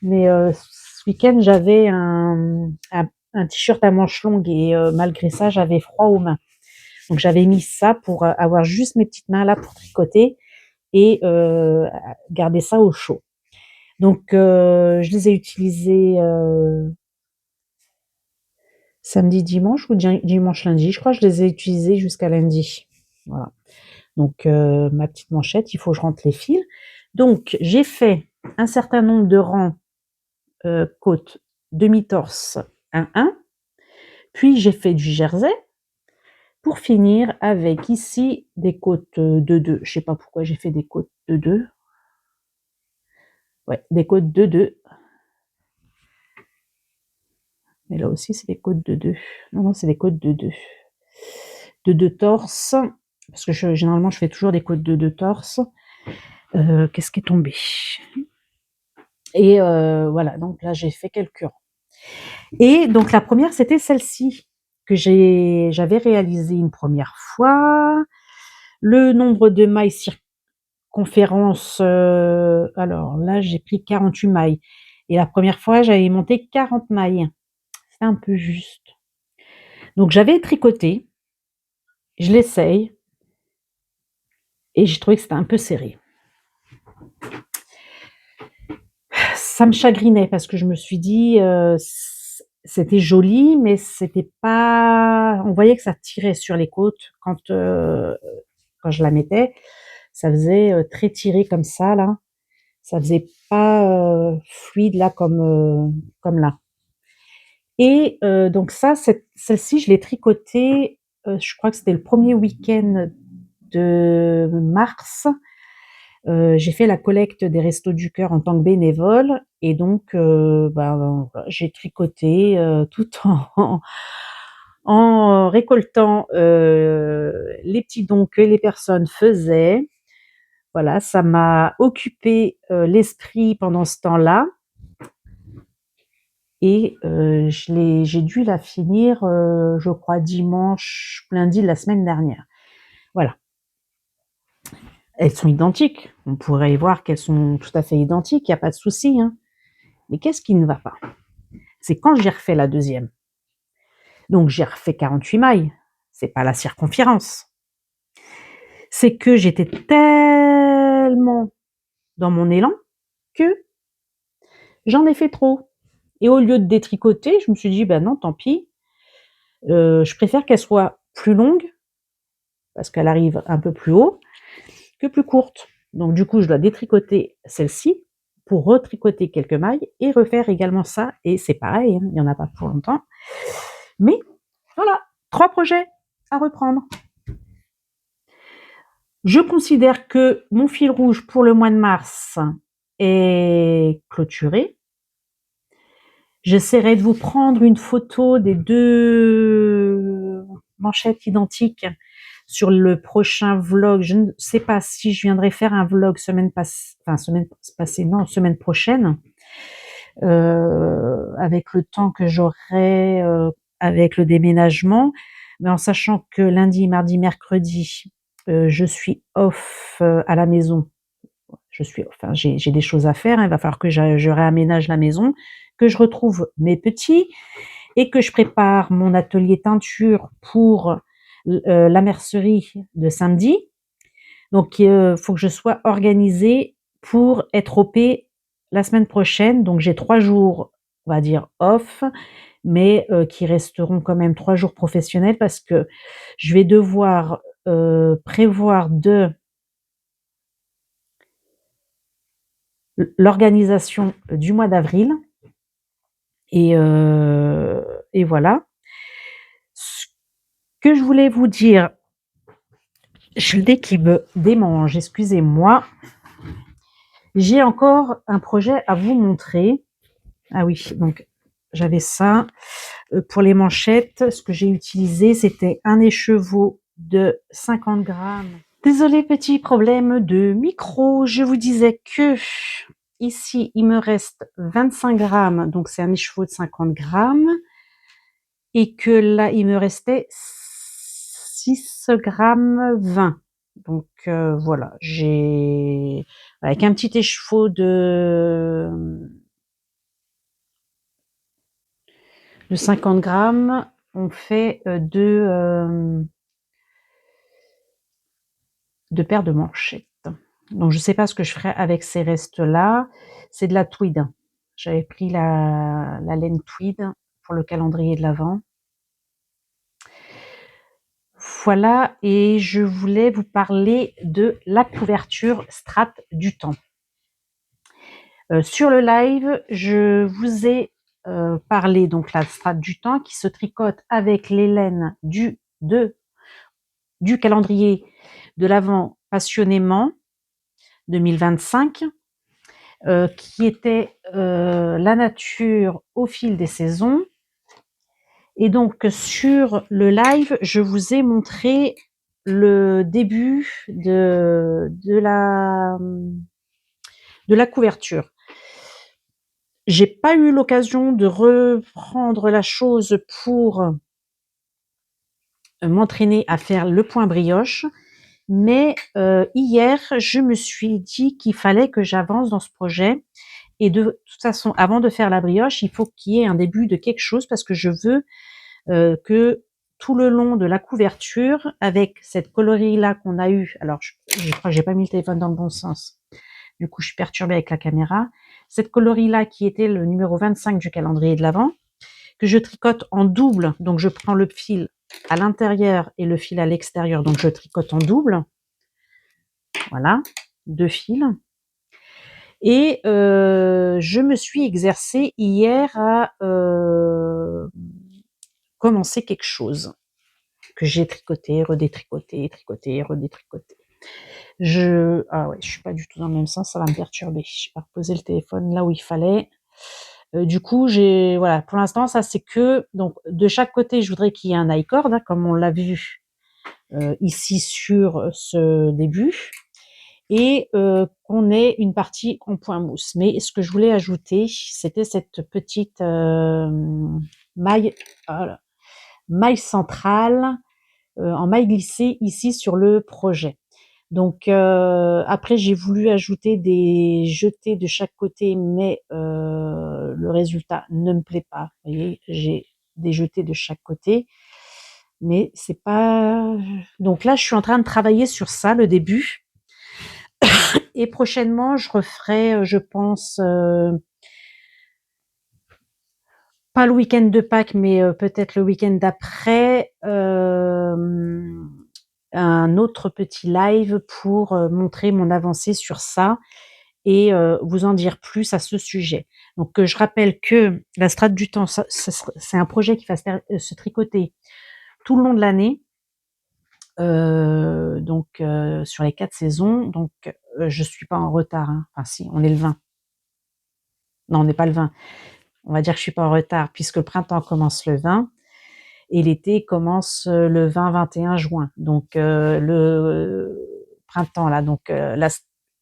Mais ce week-end, j'avais un t-shirt à manches longues et malgré ça, j'avais froid aux mains. Donc, j'avais mis ça pour avoir juste mes petites mains là pour tricoter et garder ça au chaud. Donc, je les ai utilisés samedi, dimanche ou dimanche, lundi. Je crois que je les ai utilisés jusqu'à lundi. Voilà. Donc, ma petite manchette, il faut que je rentre les fils. Donc, j'ai fait un certain nombre de rangs côte, demi-torse, 1-1. Puis, j'ai fait du jersey pour finir avec ici des côtes 2-2. Je sais pas pourquoi j'ai fait des côtes 2-2. Ouais, des côtes 2-2. Mais là aussi, c'est des côtes 2-2. Non, c'est des côtes 2-2. 2-2 torse. Parce que généralement, je fais toujours des côtes 2-2 torse. Qu'est-ce qui est tombé? Et voilà, donc là, j'ai fait quelques rangs. Et donc, la première, c'était celle-ci que j'avais réalisée une première fois. Le nombre de mailles circonférence, alors là, j'ai pris 48 mailles. Et la première fois, j'avais monté 40 mailles. C'est un peu juste. Donc, j'avais tricoté. Je l'essaye. Et j'ai trouvé que c'était un peu serré. Ça me chagrinait parce que je me suis dit, c'était joli, mais c'était pas. On voyait que ça tirait sur les côtes quand je la mettais. Ça faisait très tiré comme ça là. Ça faisait pas fluide là comme là. Et donc ça, celle-ci, je l'ai tricotée. Je crois que c'était le premier week-end de mars. J'ai fait la collecte des Restos du Cœur en tant que bénévole et donc j'ai tricoté tout en récoltant les petits dons que les personnes faisaient. Voilà, ça m'a occupé l'esprit pendant ce temps-là et j'ai dû la finir, je crois lundi de la semaine dernière. Voilà. Elles sont identiques. On pourrait y voir qu'elles sont tout à fait identiques, il n'y a pas de souci. Hein. Mais qu'est-ce qui ne va pas? C'est quand j'ai refait la deuxième. Donc j'ai refait 48 mailles. C'est pas la circonférence. C'est que j'étais tellement dans mon élan que j'en ai fait trop. Et au lieu de détricoter, je me suis dit, ben non, tant pis. Je préfère qu'elle soit plus longue, parce qu'elle arrive un peu plus haut, que plus courte. Donc du coup, je dois détricoter celle-ci pour retricoter quelques mailles et refaire également ça. Et c'est pareil, hein, il n'y en a pas pour longtemps. Mais voilà, 3 projets à reprendre. Je considère que mon fil rouge pour le mois de mars est clôturé. J'essaierai de vous prendre une photo des 2 manchettes identiques sur le prochain vlog. Je ne sais pas si je viendrai faire un vlog semaine prochaine, avec le temps que j'aurai avec le déménagement. mais en sachant que lundi, mardi, mercredi, je suis off à la maison. Enfin, j'ai des choses à faire, hein, il va falloir que je réaménage la maison, que je retrouve mes petits et que je prépare mon atelier teinture pour la mercerie de samedi. Donc, faut que je sois organisée pour être OP la semaine prochaine. Donc, j'ai 3 jours, on va dire off, mais qui resteront quand même 3 jours professionnels parce que je vais devoir prévoir l'organisation du mois d'avril et voilà. Ce que je voulais vous dire, je le nez qui me démange, excusez-moi. J'ai encore un projet à vous montrer. Ah oui, donc j'avais ça. Pour les manchettes, ce que j'ai utilisé, c'était un écheveau de 50 grammes. Désolé, petit problème de micro. Je vous disais que ici, il me reste 25 grammes, donc c'est un écheveau de 50 grammes. Et que là, il me restait 6 grammes 20. Donc voilà, j'ai avec un petit écheveau de 50 grammes, on fait deux paires de manchettes. Donc je sais pas ce que je ferai avec ces restes-là. C'est de la tweed. J'avais pris la laine tweed pour le calendrier de l'Avent. Voilà, et je voulais vous parler de la couverture Strat du Temps. Sur le live, je vous ai parlé donc la Strat du Temps qui se tricote avec les laines du calendrier de l'Avent passionnément 2025, qui était la nature au fil des saisons. Et donc sur le live, je vous ai montré le début de la couverture. J'ai pas eu l'occasion de reprendre la chose pour m'entraîner à faire le point brioche, mais hier, je me suis dit qu'il fallait que j'avance dans ce projet. Et de toute façon, avant de faire la brioche, il faut qu'il y ait un début de quelque chose parce que je veux que tout le long de la couverture, avec cette coloris-là qu'on a eu, alors je crois que j'ai pas mis le téléphone dans le bon sens, du coup je suis perturbée avec la caméra, cette coloris-là qui était le numéro 25 du calendrier de l'Avent, que je tricote en double, donc je prends le fil à l'intérieur et le fil à l'extérieur, donc je tricote en double, voilà, 2 fils. Et je me suis exercée hier à commencer quelque chose que j'ai tricoté, redétricoté, tricoté, redétricoté. Ah ouais, je suis pas du tout dans le même sens, ça va me perturber. J'ai pas reposé le téléphone là où il fallait. Du coup, voilà, pour l'instant, ça c'est que, donc de chaque côté, je voudrais qu'il y ait un i-cord, hein, comme on l'a vu ici sur ce début, et qu'on ait une partie en point mousse. Mais ce que je voulais ajouter, c'était cette petite maille, maille centrale en maille glissée ici sur le projet. Donc après j'ai voulu ajouter des jetés de chaque côté, mais le résultat ne me plaît pas. Vous voyez, j'ai des jetés de chaque côté, mais c'est pas. Donc là je suis en train de travailler sur ça, le début. Et prochainement je referai, je pense, pas le week-end de Pâques, mais peut-être le week-end d'après, un autre petit live pour montrer mon avancée sur ça et vous en dire plus à ce sujet. Donc je rappelle que la strate du temps, c'est un projet qui va se tricoter tout le long de l'année, donc sur les 4 saisons. Donc je suis pas en retard, hein. Enfin si, on est le 20. Non, on n'est pas le 20. On va dire que je suis pas en retard puisque le printemps commence le 20 et l'été commence le 20-21 juin. Donc le printemps là, donc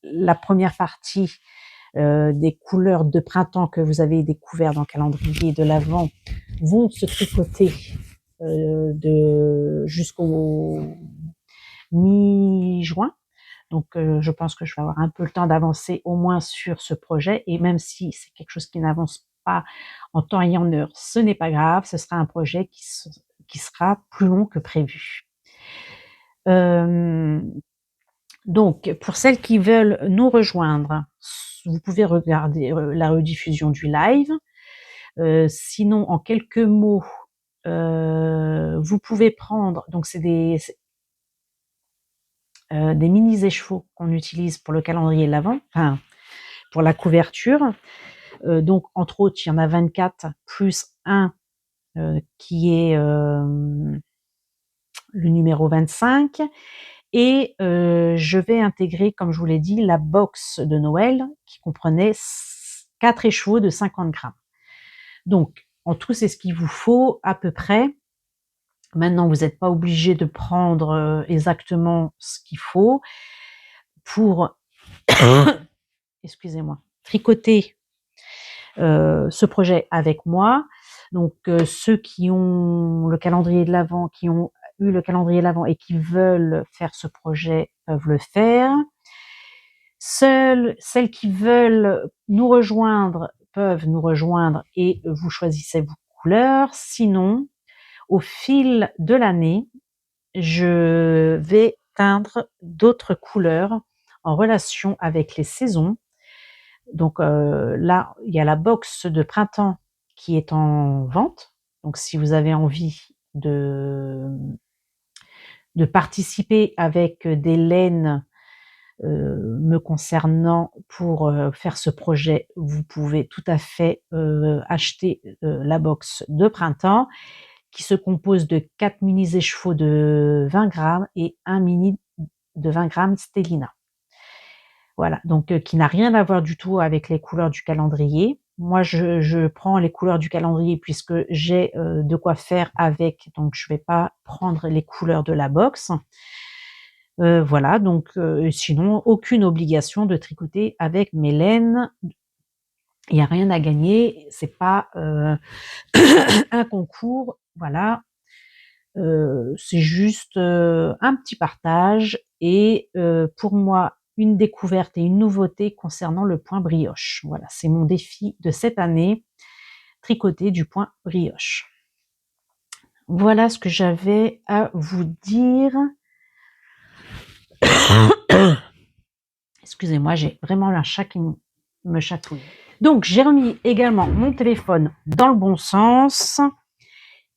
la première partie des couleurs de printemps que vous avez découvert dans le calendrier de l'Avent vont se tricoter jusqu'au mi-juin. Donc, je pense que je vais avoir un peu le temps d'avancer au moins sur ce projet. Et même si c'est quelque chose qui n'avance pas en temps et en heure, ce n'est pas grave. Ce sera un projet qui sera plus long que prévu. Donc, pour celles qui veulent nous rejoindre, vous pouvez regarder la rediffusion du live. Sinon, en quelques mots, vous pouvez prendre, donc c'est des mini-échevaux qu'on utilise pour le calendrier de l'Avent, enfin pour la couverture. Donc, entre autres, il y en a 24 plus un qui est le numéro 25. Et je vais intégrer, comme je vous l'ai dit, la box de Noël qui comprenait 4 écheveaux de 50 grammes. Donc, en tout, c'est ce qu'il vous faut à peu près. Maintenant, vous n'êtes pas obligé de prendre exactement ce qu'il faut pour, excusez-moi, tricoter ce projet avec moi. Donc, ceux qui ont le calendrier de l'Avent, qui ont eu le calendrier de l'Avent et qui veulent faire ce projet peuvent le faire. Seules celles qui veulent nous rejoindre peuvent nous rejoindre et vous choisissez vos couleurs. Sinon, au fil de l'année, je vais teindre d'autres couleurs en relation avec les saisons. Donc là, il y a la box de printemps qui est en vente. Donc si vous avez envie de participer avec des laines me concernant pour faire ce projet, vous pouvez tout à fait acheter la box de printemps qui se compose de 4 mini écheveaux de 20 grammes et un mini de 20 grammes Stellina. Voilà, donc qui n'a rien à voir du tout avec les couleurs du calendrier. Moi, je prends les couleurs du calendrier puisque j'ai de quoi faire avec, donc je vais pas prendre les couleurs de la box. Voilà, donc sinon, aucune obligation de tricoter avec mes laines. Il n'y a rien à gagner, c'est pas un concours, voilà. C'est juste un petit partage et pour moi, une découverte et une nouveauté concernant le point brioche. Voilà, c'est mon défi de cette année, tricoter du point brioche. Voilà ce que j'avais à vous dire. Excusez-moi, j'ai vraiment un chat qui me chatouille. Donc, j'ai remis également mon téléphone dans le bon sens.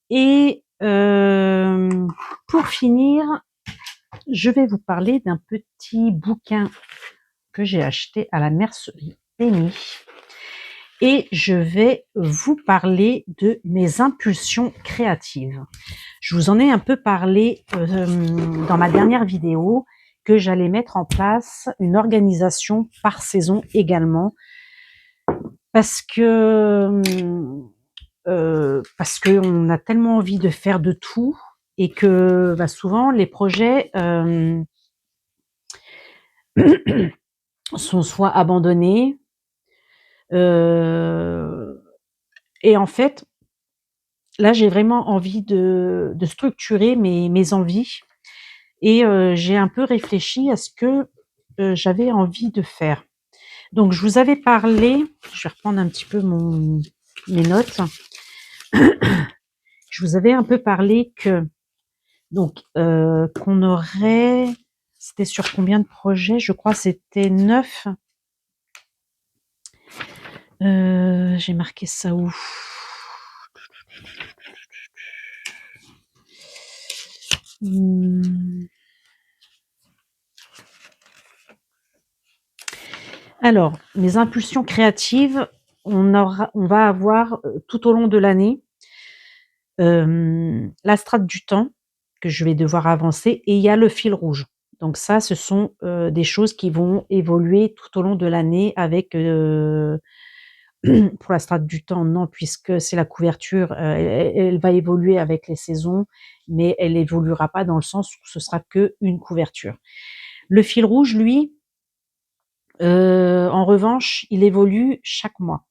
Et pour finir, je vais vous parler d'un petit bouquin que j'ai acheté à la mercerie Penny. Et je vais vous parler de mes impulsions créatives. Je vous en ai un peu parlé dans ma dernière vidéo, que j'allais mettre en place une organisation par saison également, parce que on a tellement envie de faire de tout et que souvent les projets sont soit abandonnés et en fait là j'ai vraiment envie de structurer mes envies et j'ai un peu réfléchi à ce que j'avais envie de faire. Donc je vous avais parlé, je vais reprendre un petit peu mes notes. Je vous avais un peu parlé que donc qu'on aurait, c'était sur combien de projets? Je crois c'était 9. J'ai marqué ça où? Alors, mes impulsions créatives, on va avoir tout au long de l'année la strate du temps que je vais devoir avancer et il y a le fil rouge. Donc ça, ce sont des choses qui vont évoluer tout au long de l'année avec pour la strate du temps, non, puisque c'est la couverture, elle va évoluer avec les saisons, mais elle évoluera pas dans le sens où ce sera qu'une couverture. Le fil rouge, lui, en revanche, il évolue chaque mois.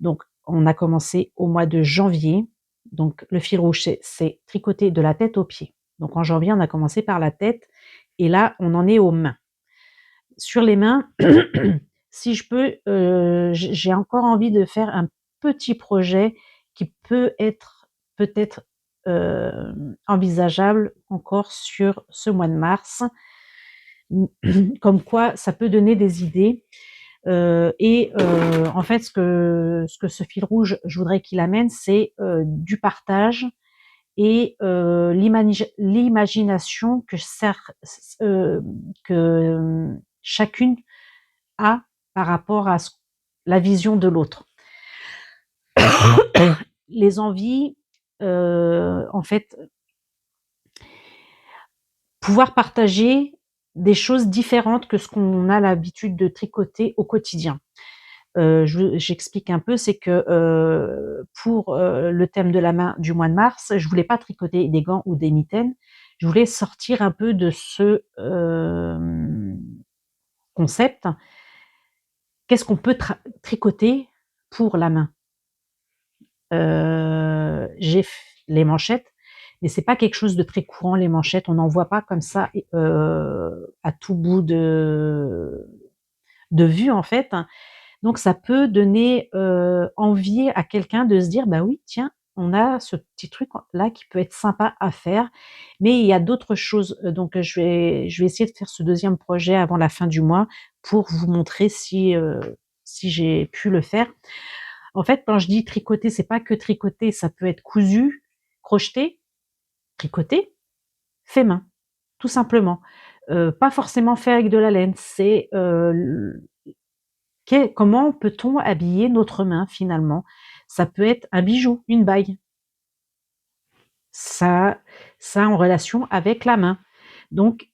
Donc, on a commencé au mois de janvier. Donc le fil rouge, c'est tricoter de la tête aux pieds. Donc en janvier, on a commencé par la tête et là, on en est aux mains. Sur les mains, si je peux, j'ai encore envie de faire un petit projet qui peut être peut-être envisageable encore sur ce mois de mars. Comme quoi, ça peut donner des idées. En fait, ce que ce fil rouge, je voudrais qu'il amène, c'est du partage et l'imagination que chacune a par rapport à la vision de l'autre. Les envies, en fait, pouvoir partager des choses différentes que ce qu'on a l'habitude de tricoter au quotidien. J'explique un peu, c'est que pour le thème de la main du mois de mars, je voulais pas tricoter des gants ou des mitaines. Je voulais sortir un peu de ce concept. Qu'est-ce qu'on peut tricoter pour la main? J'ai les manchettes, mais c'est pas quelque chose de très courant, les manchettes. On n'en voit pas comme ça à tout bout de vue, en fait. Donc ça peut donner envie à quelqu'un de se dire: «Bah oui, tiens, on a ce petit truc là qui peut être sympa à faire». Mais il y a d'autres choses, donc je vais essayer de faire ce deuxième projet avant la fin du mois pour vous montrer si j'ai pu le faire. En fait, quand je dis tricoter, c'est pas que tricoter, ça peut être cousu, crocheté, tricoté, fait main, tout simplement. Pas forcément fait avec de la laine, c'est, comment peut-on habiller notre main finalement? Ça peut être un bijou, une bague. Ça en relation avec la main. Donc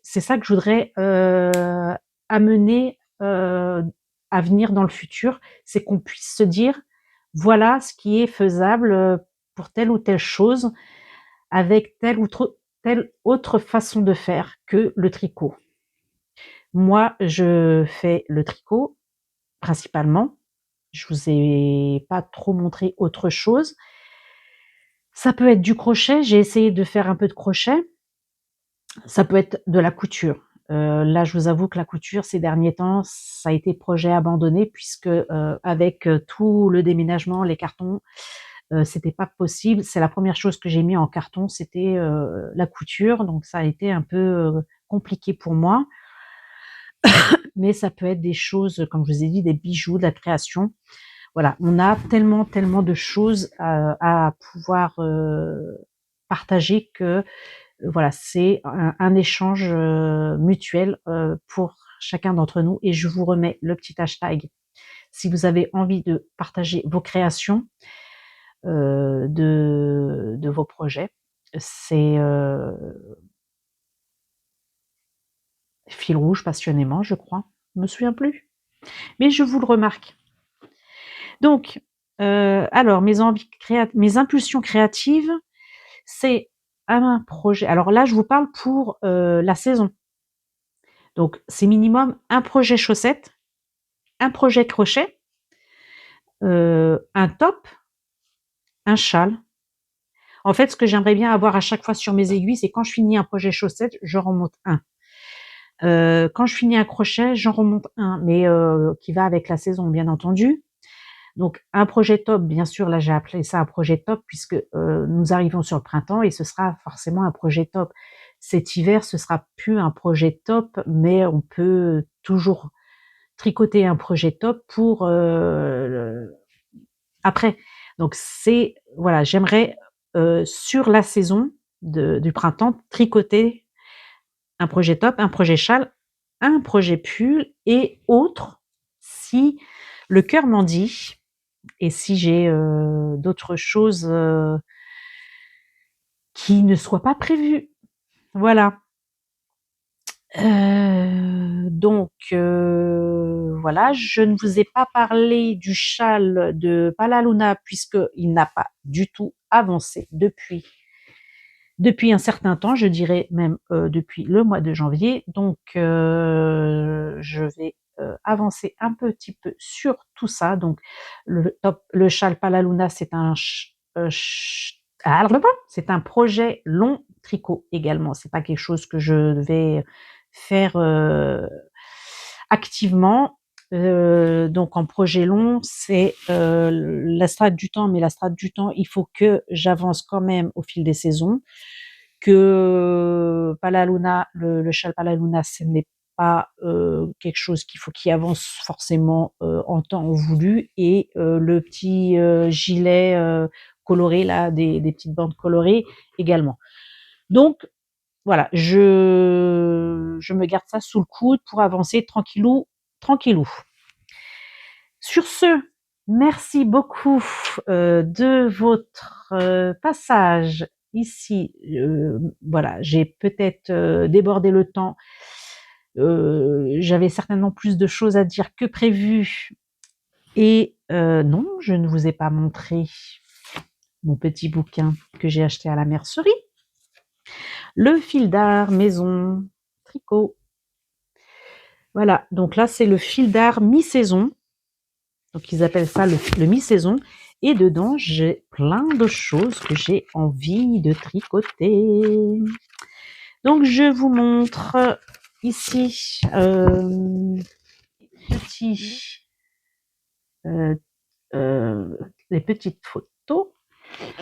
c'est ça que je voudrais, amener, à venir dans le futur, c'est qu'on puisse se dire: «Voilà ce qui est faisable, pour telle ou telle chose, avec telle autre façon de faire que le tricot». Moi, je fais le tricot principalement. Je vous ai pas trop montré autre chose. Ça peut être du crochet, j'ai essayé de faire un peu de crochet. Ça peut être de la couture. Là, je vous avoue que la couture, ces derniers temps, ça a été projet abandonné puisque, avec, tout le déménagement, les cartons, c'était pas possible. C'est la première chose que j'ai mis en carton, c'était, la couture, donc ça a été un peu, compliqué pour moi. Mais ça peut être des choses, comme je vous ai dit, des bijoux, de la création. Voilà, on a tellement, tellement de choses à pouvoir partager que voilà, c'est un échange mutuel pour chacun d'entre nous. Et je vous remets le petit hashtag si vous avez envie de partager vos créations de vos projets. C'est fil rouge passionnément, je crois. Je me souviens plus, mais je vous le remarque. Donc, alors mes impulsions créatives, c'est un projet. Alors là, je vous parle pour la saison. Donc, c'est minimum un projet chaussette, un projet crochet, un top, un châle. En fait, ce que j'aimerais bien avoir à chaque fois sur mes aiguilles, c'est quand je finis un projet chaussette, j'en remonte un. Quand je finis un crochet, j'en remonte un, mais qui va avec la saison, bien entendu. Donc un projet top, bien sûr, là j'ai appelé ça un projet top puisque nous arrivons sur le printemps et ce sera forcément un projet top. Cet hiver, ce sera plus un projet top, mais on peut toujours tricoter un projet top pour après. Donc c'est voilà, j'aimerais sur la saison du printemps tricoter un projet top, un projet châle, un projet pull et autres si le cœur m'en dit. Et si j'ai d'autres choses qui ne soient pas prévues. Voilà. Donc voilà, je ne vous ai pas parlé du châle de Palaluna puisqu'il n'a pas du tout avancé depuis un certain temps, je dirais même depuis le mois de janvier. Donc je vais avancer un petit peu sur tout ça. Donc le châle Palaluna, c'est un c'est un projet long tricot également. C'est pas quelque chose que je vais faire activement. Donc en projet long, c'est la strate du temps, mais la strate du temps, il faut que j'avance quand même au fil des saisons, que Palaluna, le châle Palaluna, ce n'est pas quelque chose qu'il faut qu'il avance forcément en temps voulu, et le petit gilet coloré là, des petites bandes colorées également. Donc voilà, je me garde ça sous le coude pour avancer tranquillou, tranquillou. Sur ce, merci beaucoup de votre passage ici. Voilà, j'ai peut-être débordé le temps. J'avais certainement plus de choses à dire que prévu. Et non, je ne vous ai pas montré mon petit bouquin que j'ai acheté à la mercerie. Le fil d'art maison tricot. Voilà, donc là c'est le fil d'art mi-saison. Donc ils appellent ça le mi-saison. Et dedans, j'ai plein de choses que j'ai envie de tricoter. Donc je vous montre ici les petites photos.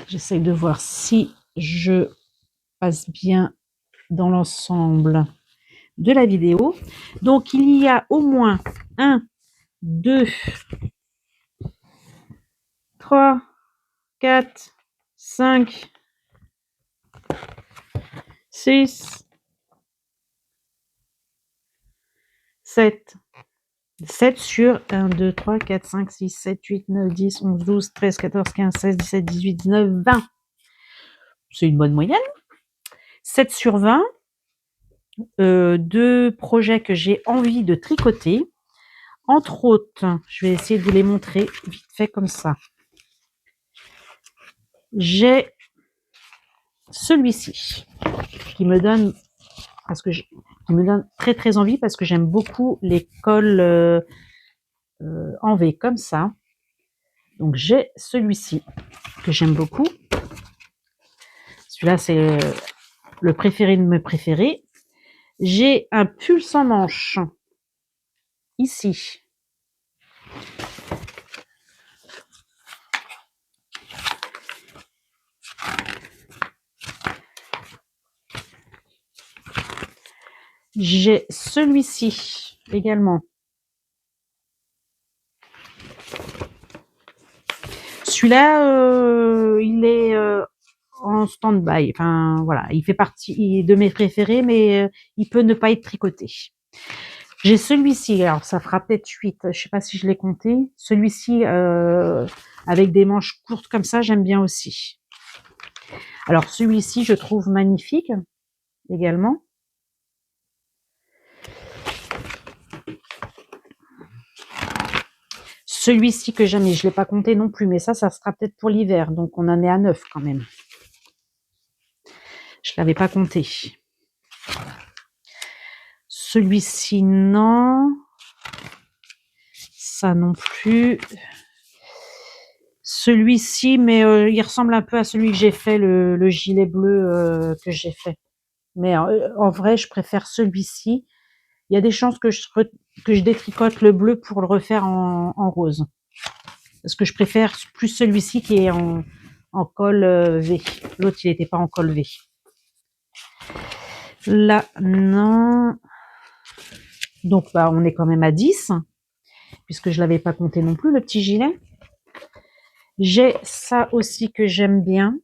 J'essaye de voir si je passe bien dans l'ensemble de la vidéo. Donc il y a au moins 1, 2, 3, 4, 5, 6, 7. 7 sur 1, 2, 3, 4, 5, 6, 7, 8, 9, 10, 11, 12, 13, 14, 15, 16, 17, 18, 19, 20. C'est une bonne moyenne. 7 sur 20. Deux projets que j'ai envie de tricoter. Entre autres, je vais essayer de vous les montrer vite fait comme ça. J'ai celui-ci qui me donne, qui me donne très très envie parce que j'aime beaucoup les cols en V comme ça. Donc j'ai celui-ci que j'aime beaucoup. Celui-là c'est le préféré de mes préférés. J'ai un pull sans manches ici. J'ai celui-ci également. Celui-là, il est en stand-by. Enfin, voilà, il fait partie de mes préférés, mais il peut ne pas être tricoté. J'ai celui-ci, alors ça fera peut-être 8, je sais pas si je l'ai compté. Celui-ci, avec des manches courtes comme ça, j'aime bien aussi. Alors celui-ci, je trouve magnifique également. Celui-ci que j'aime, je ne l'ai pas compté non plus, mais ça sera peut-être pour l'hiver, donc on en est à 9 quand même. Je l'avais pas compté. Celui-ci, non. Ça non plus. Celui-ci, mais il ressemble un peu à celui que j'ai fait, le gilet bleu que j'ai fait. Mais en vrai, je préfère celui-ci. Il y a des chances que je détricote le bleu pour le refaire en rose. Parce que je préfère plus celui-ci qui est en col V. L'autre, il n'était pas en col V. Là, non. Donc, bah, on est quand même à 10, puisque je ne l'avais pas compté non plus, le petit gilet. J'ai ça aussi que j'aime bien.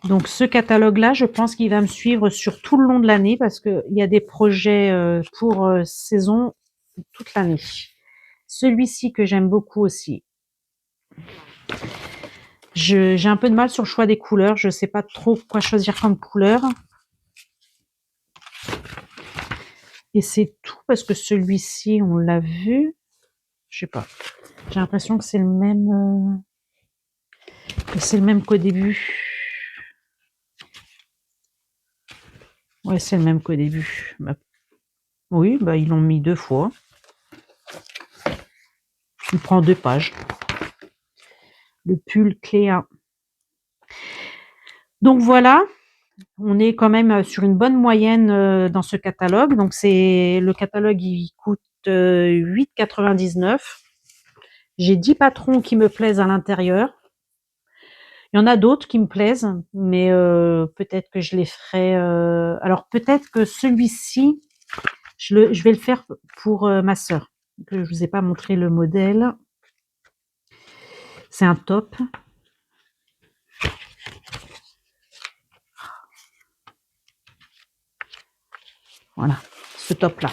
Donc, ce catalogue-là, je pense qu'il va me suivre sur tout le long de l'année, parce qu'il y a des projets pour saison toute l'année. Celui-ci que j'aime beaucoup aussi. J'ai un peu de mal sur le choix des couleurs. Je ne sais pas trop quoi choisir comme couleur. Et c'est tout parce que celui-ci, on l'a vu. Je sais pas. J'ai l'impression que c'est le même qu'au début. Ouais, c'est le même qu'au début. Bah, oui, bah ils l'ont mis 2 fois. Il prend 2 pages. Le pull Cléa. Donc voilà, on est quand même sur une bonne moyenne dans ce catalogue. Donc le catalogue, il coûte 8,99 €. J'ai 10 patrons qui me plaisent à l'intérieur. Il y en a d'autres qui me plaisent, mais peut-être que je les ferai. Alors peut-être que celui-ci, je vais le faire pour ma sœur. Je ne vous ai pas montré le modèle. C'est un top. Voilà, ce top-là.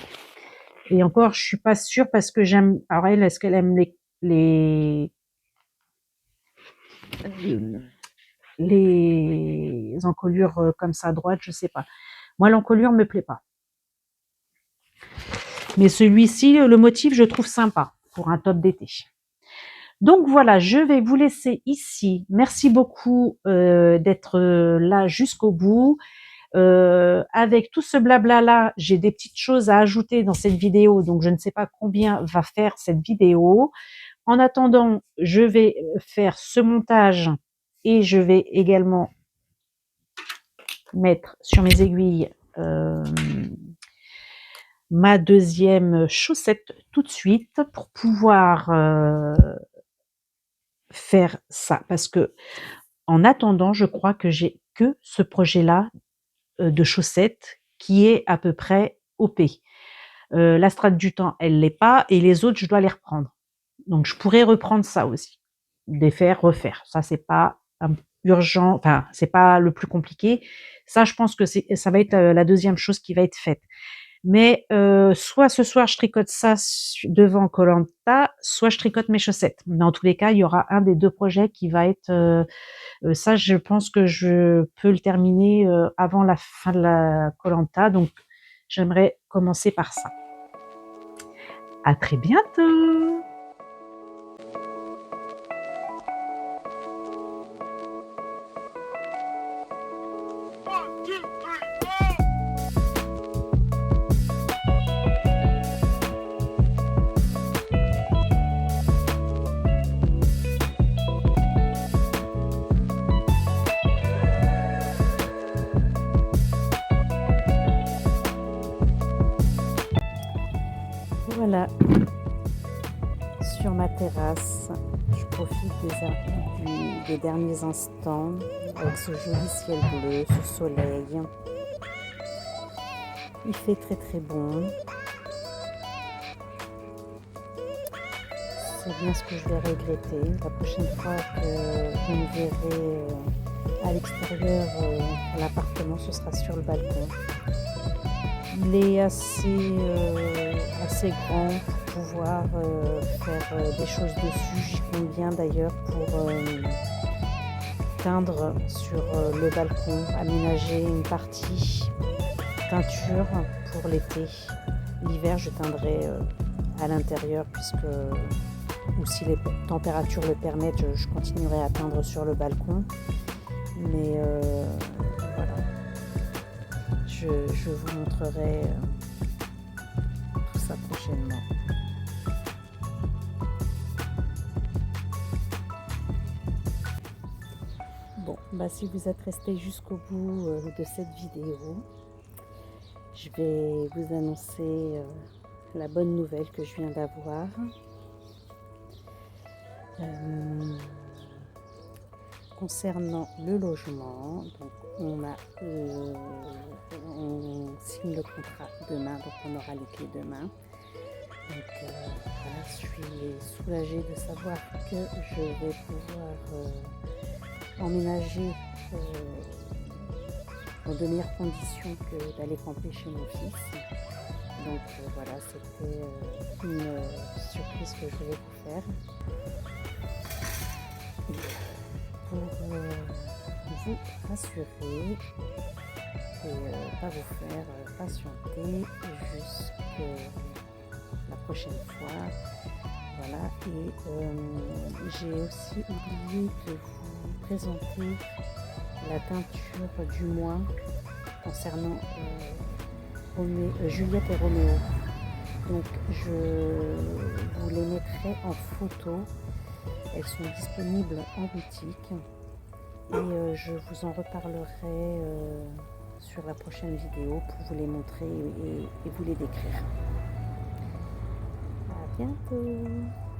Et encore, je suis pas sûre parce que j'aime. Alors elle, est-ce qu'elle aime les encolures comme ça à droite? Je sais pas. Moi, l'encolure me plaît pas. Mais celui-ci, le motif, je trouve sympa pour un top d'été. Donc voilà, je vais vous laisser ici. Merci beaucoup d'être là jusqu'au bout. Avec tout ce blabla là, j'ai des petites choses à ajouter dans cette vidéo, donc je ne sais pas combien va faire cette vidéo. En attendant, je vais faire ce montage et je vais également mettre sur mes aiguilles ma deuxième chaussette tout de suite pour pouvoir faire ça, parce que en attendant, je crois que j'ai que ce projet-là de chaussettes qui est à peu près OP. La strate du temps, elle l'est pas, et les autres, je dois les reprendre. Donc je pourrais reprendre ça aussi, défaire, refaire. Ça, c'est pas urgent, enfin c'est pas le plus compliqué. Ça, je pense que ça va être la deuxième chose qui va être faite. Mais soit ce soir je tricote ça devant Koh-Lanta, soit je tricote mes chaussettes. Mais en tous les cas, il y aura un des 2 projets qui va être ça, je pense que je peux le terminer avant la fin de la Koh-Lanta, donc j'aimerais commencer par ça. À très bientôt! Voilà, sur ma terrasse, je profite des derniers instants avec ce joli ciel bleu, ce soleil. Il fait très très bon. C'est bien ce que je vais regretter. La prochaine fois que vous me verrez à l'extérieur de l'appartement, ce sera sur le balcon. Il est assez grand pour pouvoir faire des choses dessus. J'y compte bien d'ailleurs pour teindre sur le balcon, aménager une partie teinture pour l'été. L'hiver, je teindrai à l'intérieur puisque, ou si les températures le permettent, je continuerai à teindre sur le balcon. Mais voilà. Je vous montrerai tout ça prochainement. Bon, si vous êtes resté jusqu'au bout de cette vidéo, je vais vous annoncer la bonne nouvelle que je viens d'avoir. Concernant le logement, donc on signe le contrat demain, donc on aura les clés demain. Donc voilà, je suis soulagée de savoir que je vais pouvoir emménager dans de meilleures conditions que d'aller camper chez mon fils. Donc voilà, c'était une surprise que je voulais vous faire. Pour vous rassurer et pas vous faire patienter jusqu'à la prochaine fois. Voilà, et j'ai aussi oublié de vous présenter la teinture du mois concernant Juliette et Roméo. Donc je vous les mettrai en photo. Elles sont disponibles en boutique. Et je vous en reparlerai sur la prochaine vidéo pour vous les montrer et vous les décrire. À bientôt!